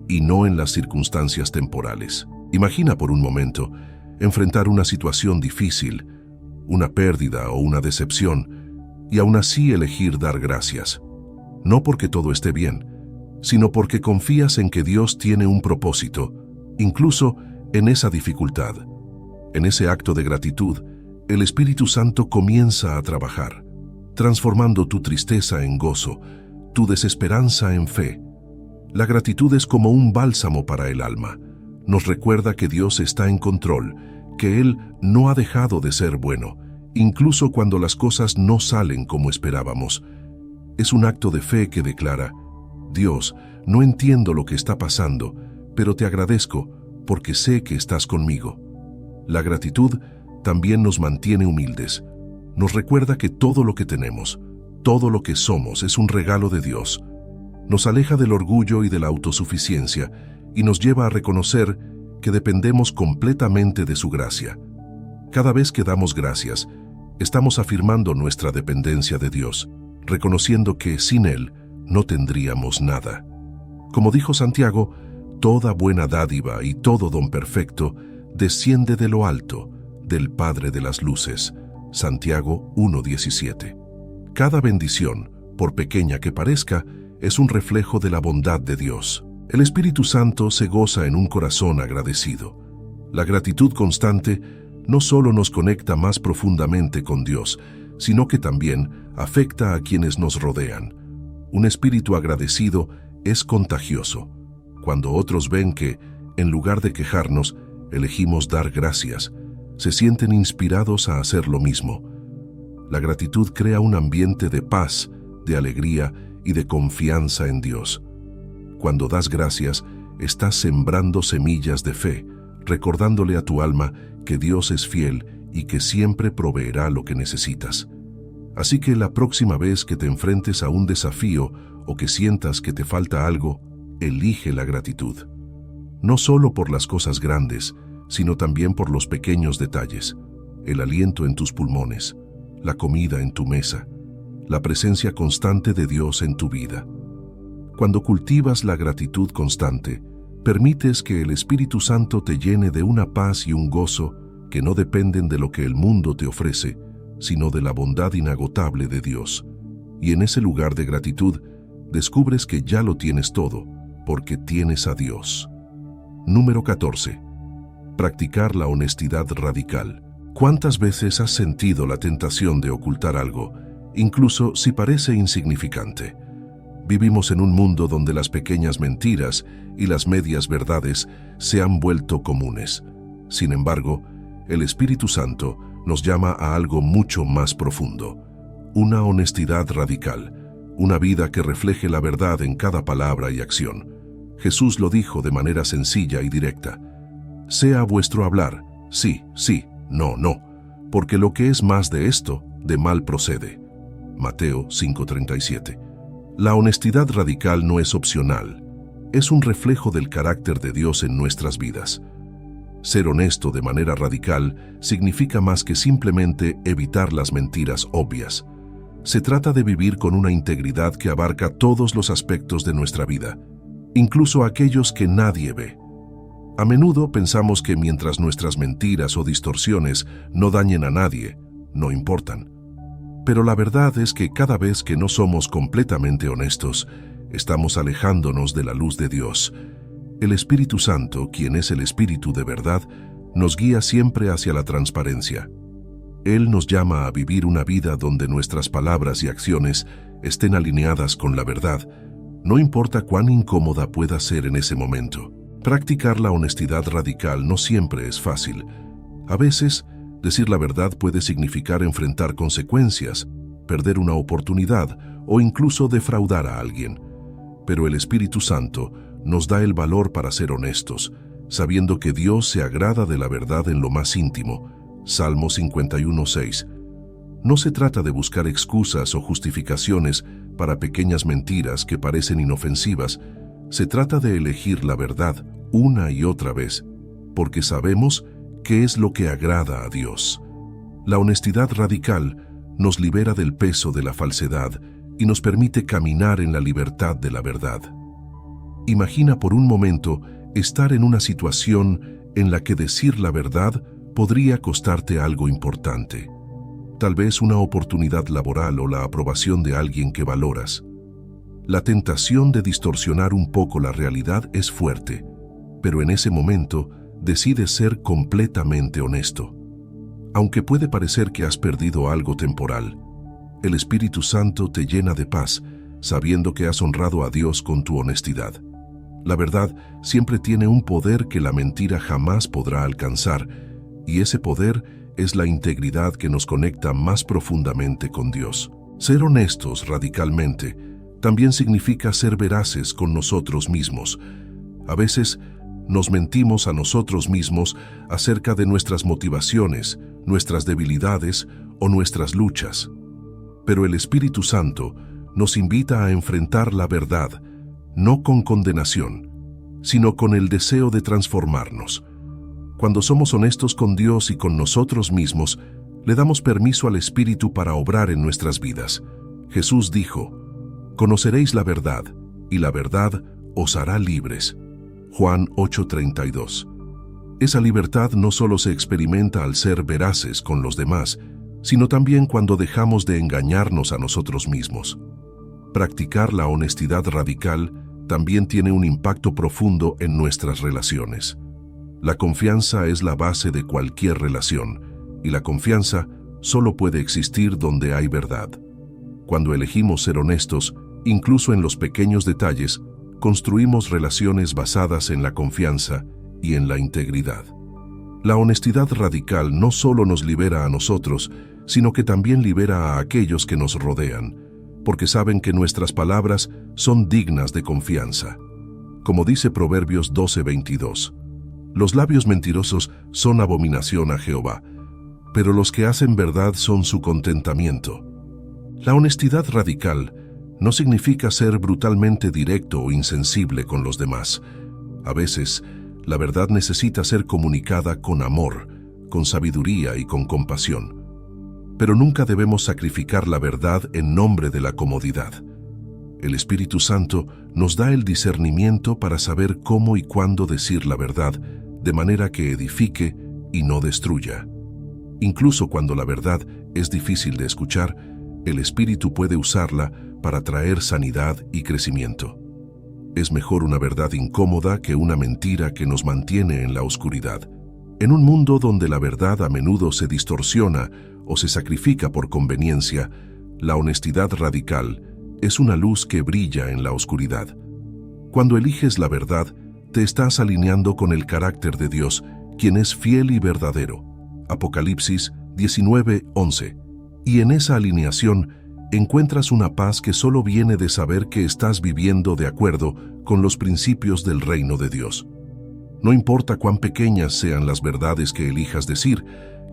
y no en las circunstancias temporales. Imagina por un momento enfrentar una situación difícil, una pérdida o una decepción, y aún así elegir dar gracias. No porque todo esté bien, sino porque confías en que Dios tiene un propósito, incluso en esa dificultad. En ese acto de gratitud, el Espíritu Santo comienza a trabajar, transformando tu tristeza en gozo, tu desesperanza en fe. La gratitud es como un bálsamo para el alma. Nos recuerda que Dios está en control, que Él no ha dejado de ser bueno, incluso cuando las cosas no salen como esperábamos. Es un acto de fe que declara: Dios, no entiendo lo que está pasando, pero te agradezco porque sé que estás conmigo. La gratitud también nos mantiene humildes. Nos recuerda que todo lo que tenemos, todo lo que somos es un regalo de Dios. Nos aleja del orgullo y de la autosuficiencia y nos lleva a reconocer que dependemos completamente de su gracia. Cada vez que damos gracias, estamos afirmando nuestra dependencia de Dios, reconociendo que sin Él no tendríamos nada. Como dijo Santiago, toda buena dádiva y todo don perfecto desciende de lo alto, del Padre de las luces. Santiago 1:17. Cada bendición, por pequeña que parezca, es un reflejo de la bondad de Dios. El Espíritu Santo se goza en un corazón agradecido. La gratitud constante no solo nos conecta más profundamente con Dios, sino que también afecta a quienes nos rodean. Un espíritu agradecido es contagioso. Cuando otros ven que, en lugar de quejarnos, elegimos dar gracias, se sienten inspirados a hacer lo mismo. La gratitud crea un ambiente de paz, de alegría y de confianza en Dios. Cuando das gracias, estás sembrando semillas de fe, recordándole a tu alma que Dios es fiel y que siempre proveerá lo que necesitas. Así que la próxima vez que te enfrentes a un desafío o que sientas que te falta algo, elige la gratitud. No solo por las cosas grandes, sino también por los pequeños detalles: el aliento en tus pulmones, la comida en tu mesa, la presencia constante de Dios en tu vida. Cuando cultivas la gratitud constante, permites que el Espíritu Santo te llene de una paz y un gozo que no dependen de lo que el mundo te ofrece, sino de la bondad inagotable de Dios. Y en ese lugar de gratitud, descubres que ya lo tienes todo, porque tienes a Dios. Número 14. Practicar la honestidad radical. ¿Cuántas veces has sentido la tentación de ocultar algo, incluso si parece insignificante? Vivimos en un mundo donde las pequeñas mentiras y las medias verdades se han vuelto comunes. Sin embargo, el Espíritu Santo nos llama a algo mucho más profundo: una honestidad radical, una vida que refleje la verdad en cada palabra y acción. Jesús lo dijo de manera sencilla y directa: sea vuestro hablar, sí, sí, no, no, porque lo que es más de esto, de mal procede. Mateo 5:37. La honestidad radical no es opcional, es un reflejo del carácter de Dios en nuestras vidas. Ser honesto de manera radical significa más que simplemente evitar las mentiras obvias. Se trata de vivir con una integridad que abarca todos los aspectos de nuestra vida, incluso aquellos que nadie ve. A menudo pensamos que mientras nuestras mentiras o distorsiones no dañen a nadie, no importan. Pero la verdad es que cada vez que no somos completamente honestos, estamos alejándonos de la luz de Dios. El Espíritu Santo, quien es el Espíritu de verdad, nos guía siempre hacia la transparencia. Él nos llama a vivir una vida donde nuestras palabras y acciones estén alineadas con la verdad, no importa cuán incómoda pueda ser en ese momento. Practicar la honestidad radical no siempre es fácil. A veces, decir la verdad puede significar enfrentar consecuencias, perder una oportunidad o incluso defraudar a alguien. Pero el Espíritu Santo nos da el valor para ser honestos, sabiendo que Dios se agrada de la verdad en lo más íntimo. Salmo 51:6. No se trata de buscar excusas o justificaciones para pequeñas mentiras que parecen inofensivas. Se trata de elegir la verdad una y otra vez, porque sabemos qué es lo que agrada a Dios. La honestidad radical nos libera del peso de la falsedad y nos permite caminar en la libertad de la verdad. Imagina por un momento estar en una situación en la que decir la verdad podría costarte algo importante. tal vez una oportunidad laboral o la aprobación de alguien que valoras. La tentación de distorsionar un poco la realidad es fuerte, pero en ese momento decides ser completamente honesto. Aunque puede parecer que has perdido algo temporal, el Espíritu Santo te llena de paz, sabiendo que has honrado a Dios con tu honestidad. La verdad siempre tiene un poder que la mentira jamás podrá alcanzar, y ese poder es la integridad que nos conecta más profundamente con Dios. Ser honestos radicalmente también significa ser veraces con nosotros mismos. A veces nos mentimos a nosotros mismos acerca de nuestras motivaciones, nuestras debilidades o nuestras luchas. Pero el Espíritu Santo nos invita a enfrentar la verdad, no con condenación, sino con el deseo de transformarnos. Cuando somos honestos con Dios y con nosotros mismos, le damos permiso al Espíritu para obrar en nuestras vidas. Jesús dijo: «Conoceréis la verdad, y la verdad os hará libres». Juan 8:32. Esa libertad no solo se experimenta al ser veraces con los demás, sino también cuando dejamos de engañarnos a nosotros mismos. Practicar la honestidad radical también tiene un impacto profundo en nuestras relaciones. La confianza es la base de cualquier relación, y la confianza solo puede existir donde hay verdad. Cuando elegimos ser honestos, incluso en los pequeños detalles, construimos relaciones basadas en la confianza y en la integridad. La honestidad radical no solo nos libera a nosotros, sino que también libera a aquellos que nos rodean, porque saben que nuestras palabras son dignas de confianza. Como dice Proverbios 12:22, «Los labios mentirosos son abominación a Jehová, pero los que hacen verdad son su contentamiento». La honestidad radical no significa ser brutalmente directo o insensible con los demás. A veces, la verdad necesita ser comunicada con amor, con sabiduría y con compasión. Pero nunca debemos sacrificar la verdad en nombre de la comodidad. El Espíritu Santo nos da el discernimiento para saber cómo y cuándo decir la verdad, de manera que edifique y no destruya. Incluso cuando la verdad es difícil de escuchar, el Espíritu puede usarla para traer sanidad y crecimiento. Es mejor una verdad incómoda que una mentira que nos mantiene en la oscuridad. En un mundo donde la verdad a menudo se distorsiona o se sacrifica por conveniencia, la honestidad radical es una luz que brilla en la oscuridad. Cuando eliges la verdad, te estás alineando con el carácter de Dios, quien es fiel y verdadero. Apocalipsis 19:11. Y en esa alineación encuentras una paz que solo viene de saber que estás viviendo de acuerdo con los principios del reino de Dios. No importa cuán pequeñas sean las verdades que elijas decir,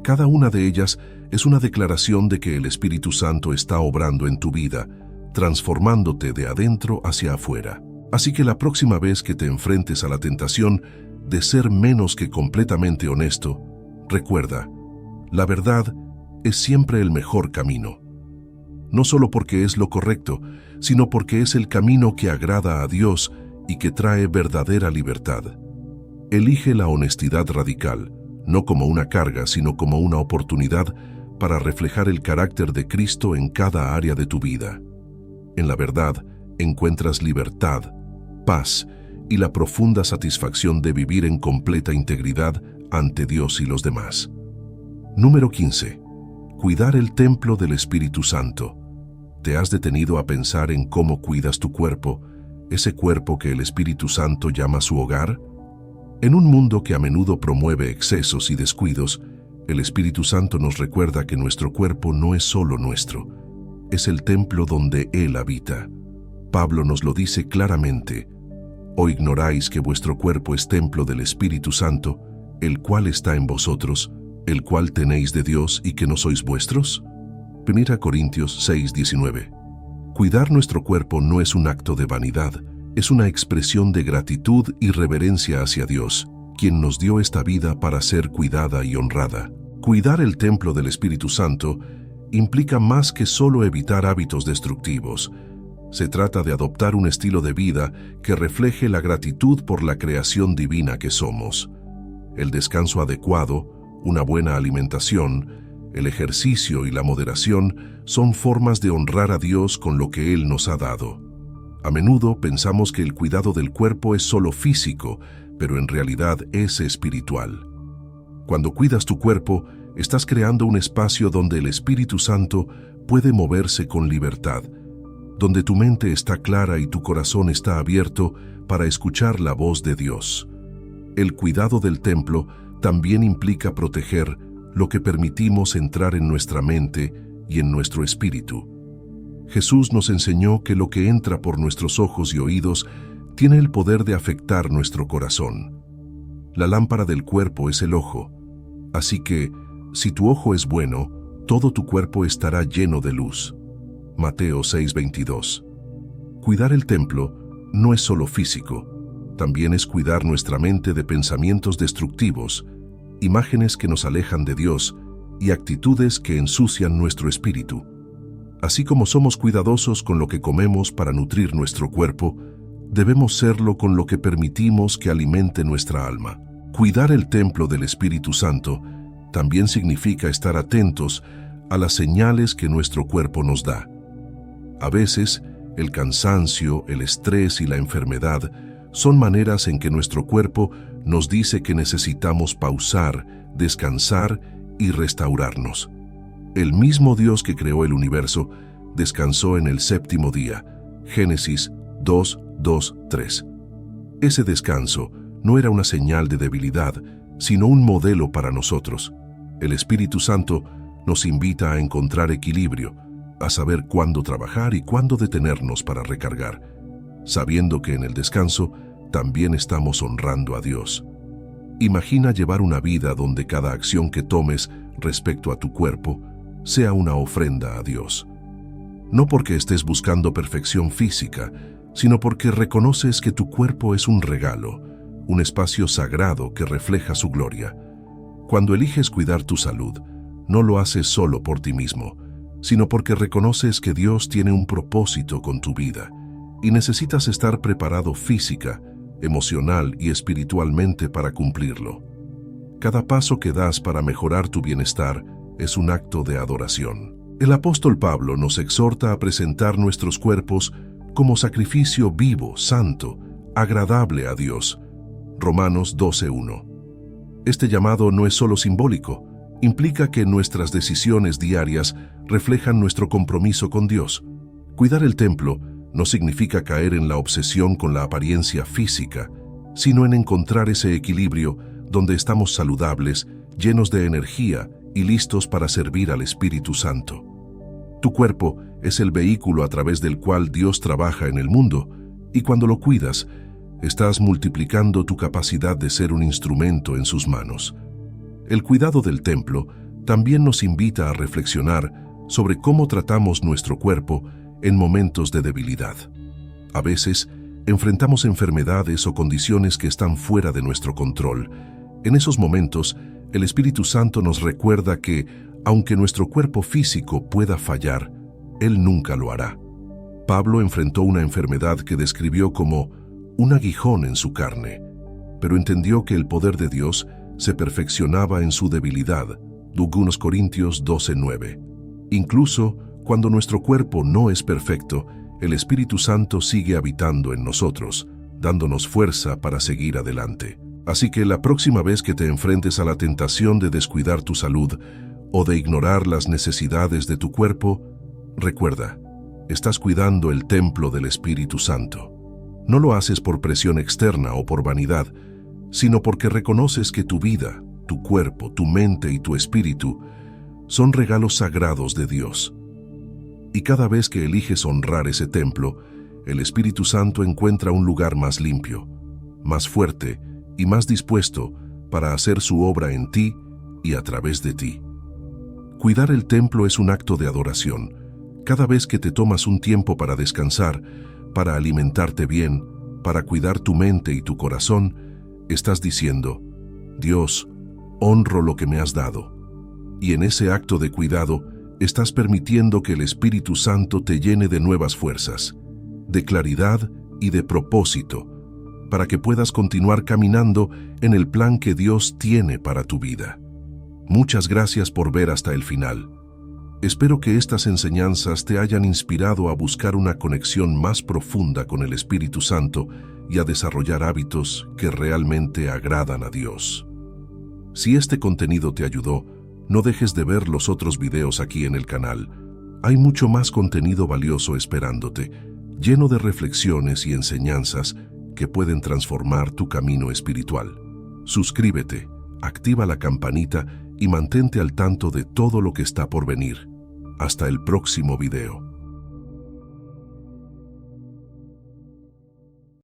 cada una de ellas es una declaración de que el Espíritu Santo está obrando en tu vida, transformándote de adentro hacia afuera. Así que la próxima vez que te enfrentes a la tentación de ser menos que completamente honesto, recuerda, la verdad es siempre el mejor camino. No solo porque es lo correcto, sino porque es el camino que agrada a Dios y que trae verdadera libertad. Elige la honestidad radical, no como una carga, sino como una oportunidad para reflejar el carácter de Cristo en cada área de tu vida. En la verdad, encuentras libertad, paz y la profunda satisfacción de vivir en completa integridad ante Dios y los demás. Número 15. Cuidar el templo del Espíritu Santo. ¿Te has detenido a pensar en cómo cuidas tu cuerpo, ese cuerpo que el Espíritu Santo llama su hogar? En un mundo que a menudo promueve excesos y descuidos, el Espíritu Santo nos recuerda que nuestro cuerpo no es solo nuestro, es el templo donde Él habita. Pablo nos lo dice claramente: ¿O ignoráis que vuestro cuerpo es templo del Espíritu Santo, el cual está en vosotros, el cual tenéis de Dios y que no sois vuestros? 1 Corintios 6:19. Cuidar nuestro cuerpo no es un acto de vanidad, es una expresión de gratitud y reverencia hacia Dios, quien nos dio esta vida para ser cuidada y honrada. Cuidar el templo del Espíritu Santo implica más que solo evitar hábitos destructivos. Se trata de adoptar un estilo de vida que refleje la gratitud por la creación divina que somos. El descanso adecuado, una buena alimentación, el ejercicio y la moderación son formas de honrar a Dios con lo que Él nos ha dado. A menudo pensamos que el cuidado del cuerpo es solo físico, pero en realidad es espiritual. Cuando cuidas tu cuerpo, estás creando un espacio donde el Espíritu Santo puede moverse con libertad, donde tu mente está clara y tu corazón está abierto para escuchar la voz de Dios. El cuidado del templo también implica proteger lo que permitimos entrar en nuestra mente y en nuestro espíritu. Jesús nos enseñó que lo que entra por nuestros ojos y oídos tiene el poder de afectar nuestro corazón. La lámpara del cuerpo es el ojo, así que, si tu ojo es bueno, todo tu cuerpo estará lleno de luz. Mateo 6:22. Cuidar el templo no es solo físico, también es cuidar nuestra mente de pensamientos destructivos, imágenes que nos alejan de Dios y actitudes que ensucian nuestro espíritu. Así como somos cuidadosos con lo que comemos para nutrir nuestro cuerpo, debemos serlo con lo que permitimos que alimente nuestra alma. Cuidar el templo del Espíritu Santo también significa estar atentos a las señales que nuestro cuerpo nos da. A veces, el cansancio, el estrés y la enfermedad son maneras en que nuestro cuerpo nos dice que necesitamos pausar, descansar y restaurarnos. El mismo Dios que creó el universo descansó en el séptimo día. Génesis 2:2-3. Ese descanso no era una señal de debilidad, sino un modelo para nosotros. El Espíritu Santo nos invita a encontrar equilibrio, a saber cuándo trabajar y cuándo detenernos para recargar, sabiendo que en el descanso también estamos honrando a Dios. Imagina llevar una vida donde cada acción que tomes respecto a tu cuerpo sea una ofrenda a Dios. No porque estés buscando perfección física, sino porque reconoces que tu cuerpo es un regalo, un espacio sagrado que refleja su gloria. Cuando eliges cuidar tu salud, no lo haces solo por ti mismo, sino porque reconoces que Dios tiene un propósito con tu vida y necesitas estar preparado física, emocional y espiritualmente para cumplirlo. Cada paso que das para mejorar tu bienestar es un acto de adoración. El apóstol Pablo nos exhorta a presentar nuestros cuerpos como sacrificio vivo, santo, agradable a Dios. Romanos 12:1. Este llamado no es solo simbólico, implica que nuestras decisiones diarias reflejan nuestro compromiso con Dios. Cuidar el templo no significa caer en la obsesión con la apariencia física, sino en encontrar ese equilibrio donde estamos saludables, llenos de energía y listos para servir al Espíritu Santo. Tu cuerpo es el vehículo a través del cual Dios trabaja en el mundo, y cuando lo cuidas, estás multiplicando tu capacidad de ser un instrumento en sus manos. El cuidado del templo también nos invita a reflexionar sobre cómo tratamos nuestro cuerpo en momentos de debilidad. A veces, enfrentamos enfermedades o condiciones que están fuera de nuestro control. En esos momentos, el Espíritu Santo nos recuerda que, aunque nuestro cuerpo físico pueda fallar, Él nunca lo hará. Pablo enfrentó una enfermedad que describió como un aguijón en su carne, pero entendió que el poder de Dios se perfeccionaba en su debilidad. 2 Corintios 12:9. Incluso cuando nuestro cuerpo no es perfecto, el Espíritu Santo sigue habitando en nosotros, dándonos fuerza para seguir adelante. Así que la próxima vez que te enfrentes a la tentación de descuidar tu salud o de ignorar las necesidades de tu cuerpo, recuerda, estás cuidando el templo del Espíritu Santo. No lo haces por presión externa o por vanidad, sino porque reconoces que tu vida, tu cuerpo, tu mente y tu espíritu son regalos sagrados de Dios. Y cada vez que eliges honrar ese templo, el Espíritu Santo encuentra un lugar más limpio, más fuerte y más dispuesto para hacer su obra en ti y a través de ti. Cuidar el templo es un acto de adoración. Cada vez que te tomas un tiempo para descansar, para alimentarte bien, para cuidar tu mente y tu corazón, estás diciendo, Dios, honro lo que me has dado. Y en ese acto de cuidado, estás permitiendo que el Espíritu Santo te llene de nuevas fuerzas, de claridad y de propósito, para que puedas continuar caminando en el plan que Dios tiene para tu vida. Muchas gracias por ver hasta el final. Espero que estas enseñanzas te hayan inspirado a buscar una conexión más profunda con el Espíritu Santo y a desarrollar hábitos que realmente agradan a Dios. Si este contenido te ayudó, no dejes de ver los otros videos aquí en el canal. Hay mucho más contenido valioso esperándote, lleno de reflexiones y enseñanzas que pueden transformar tu camino espiritual. Suscríbete, activa la campanita y mantente al tanto de todo lo que está por venir. Hasta el próximo video.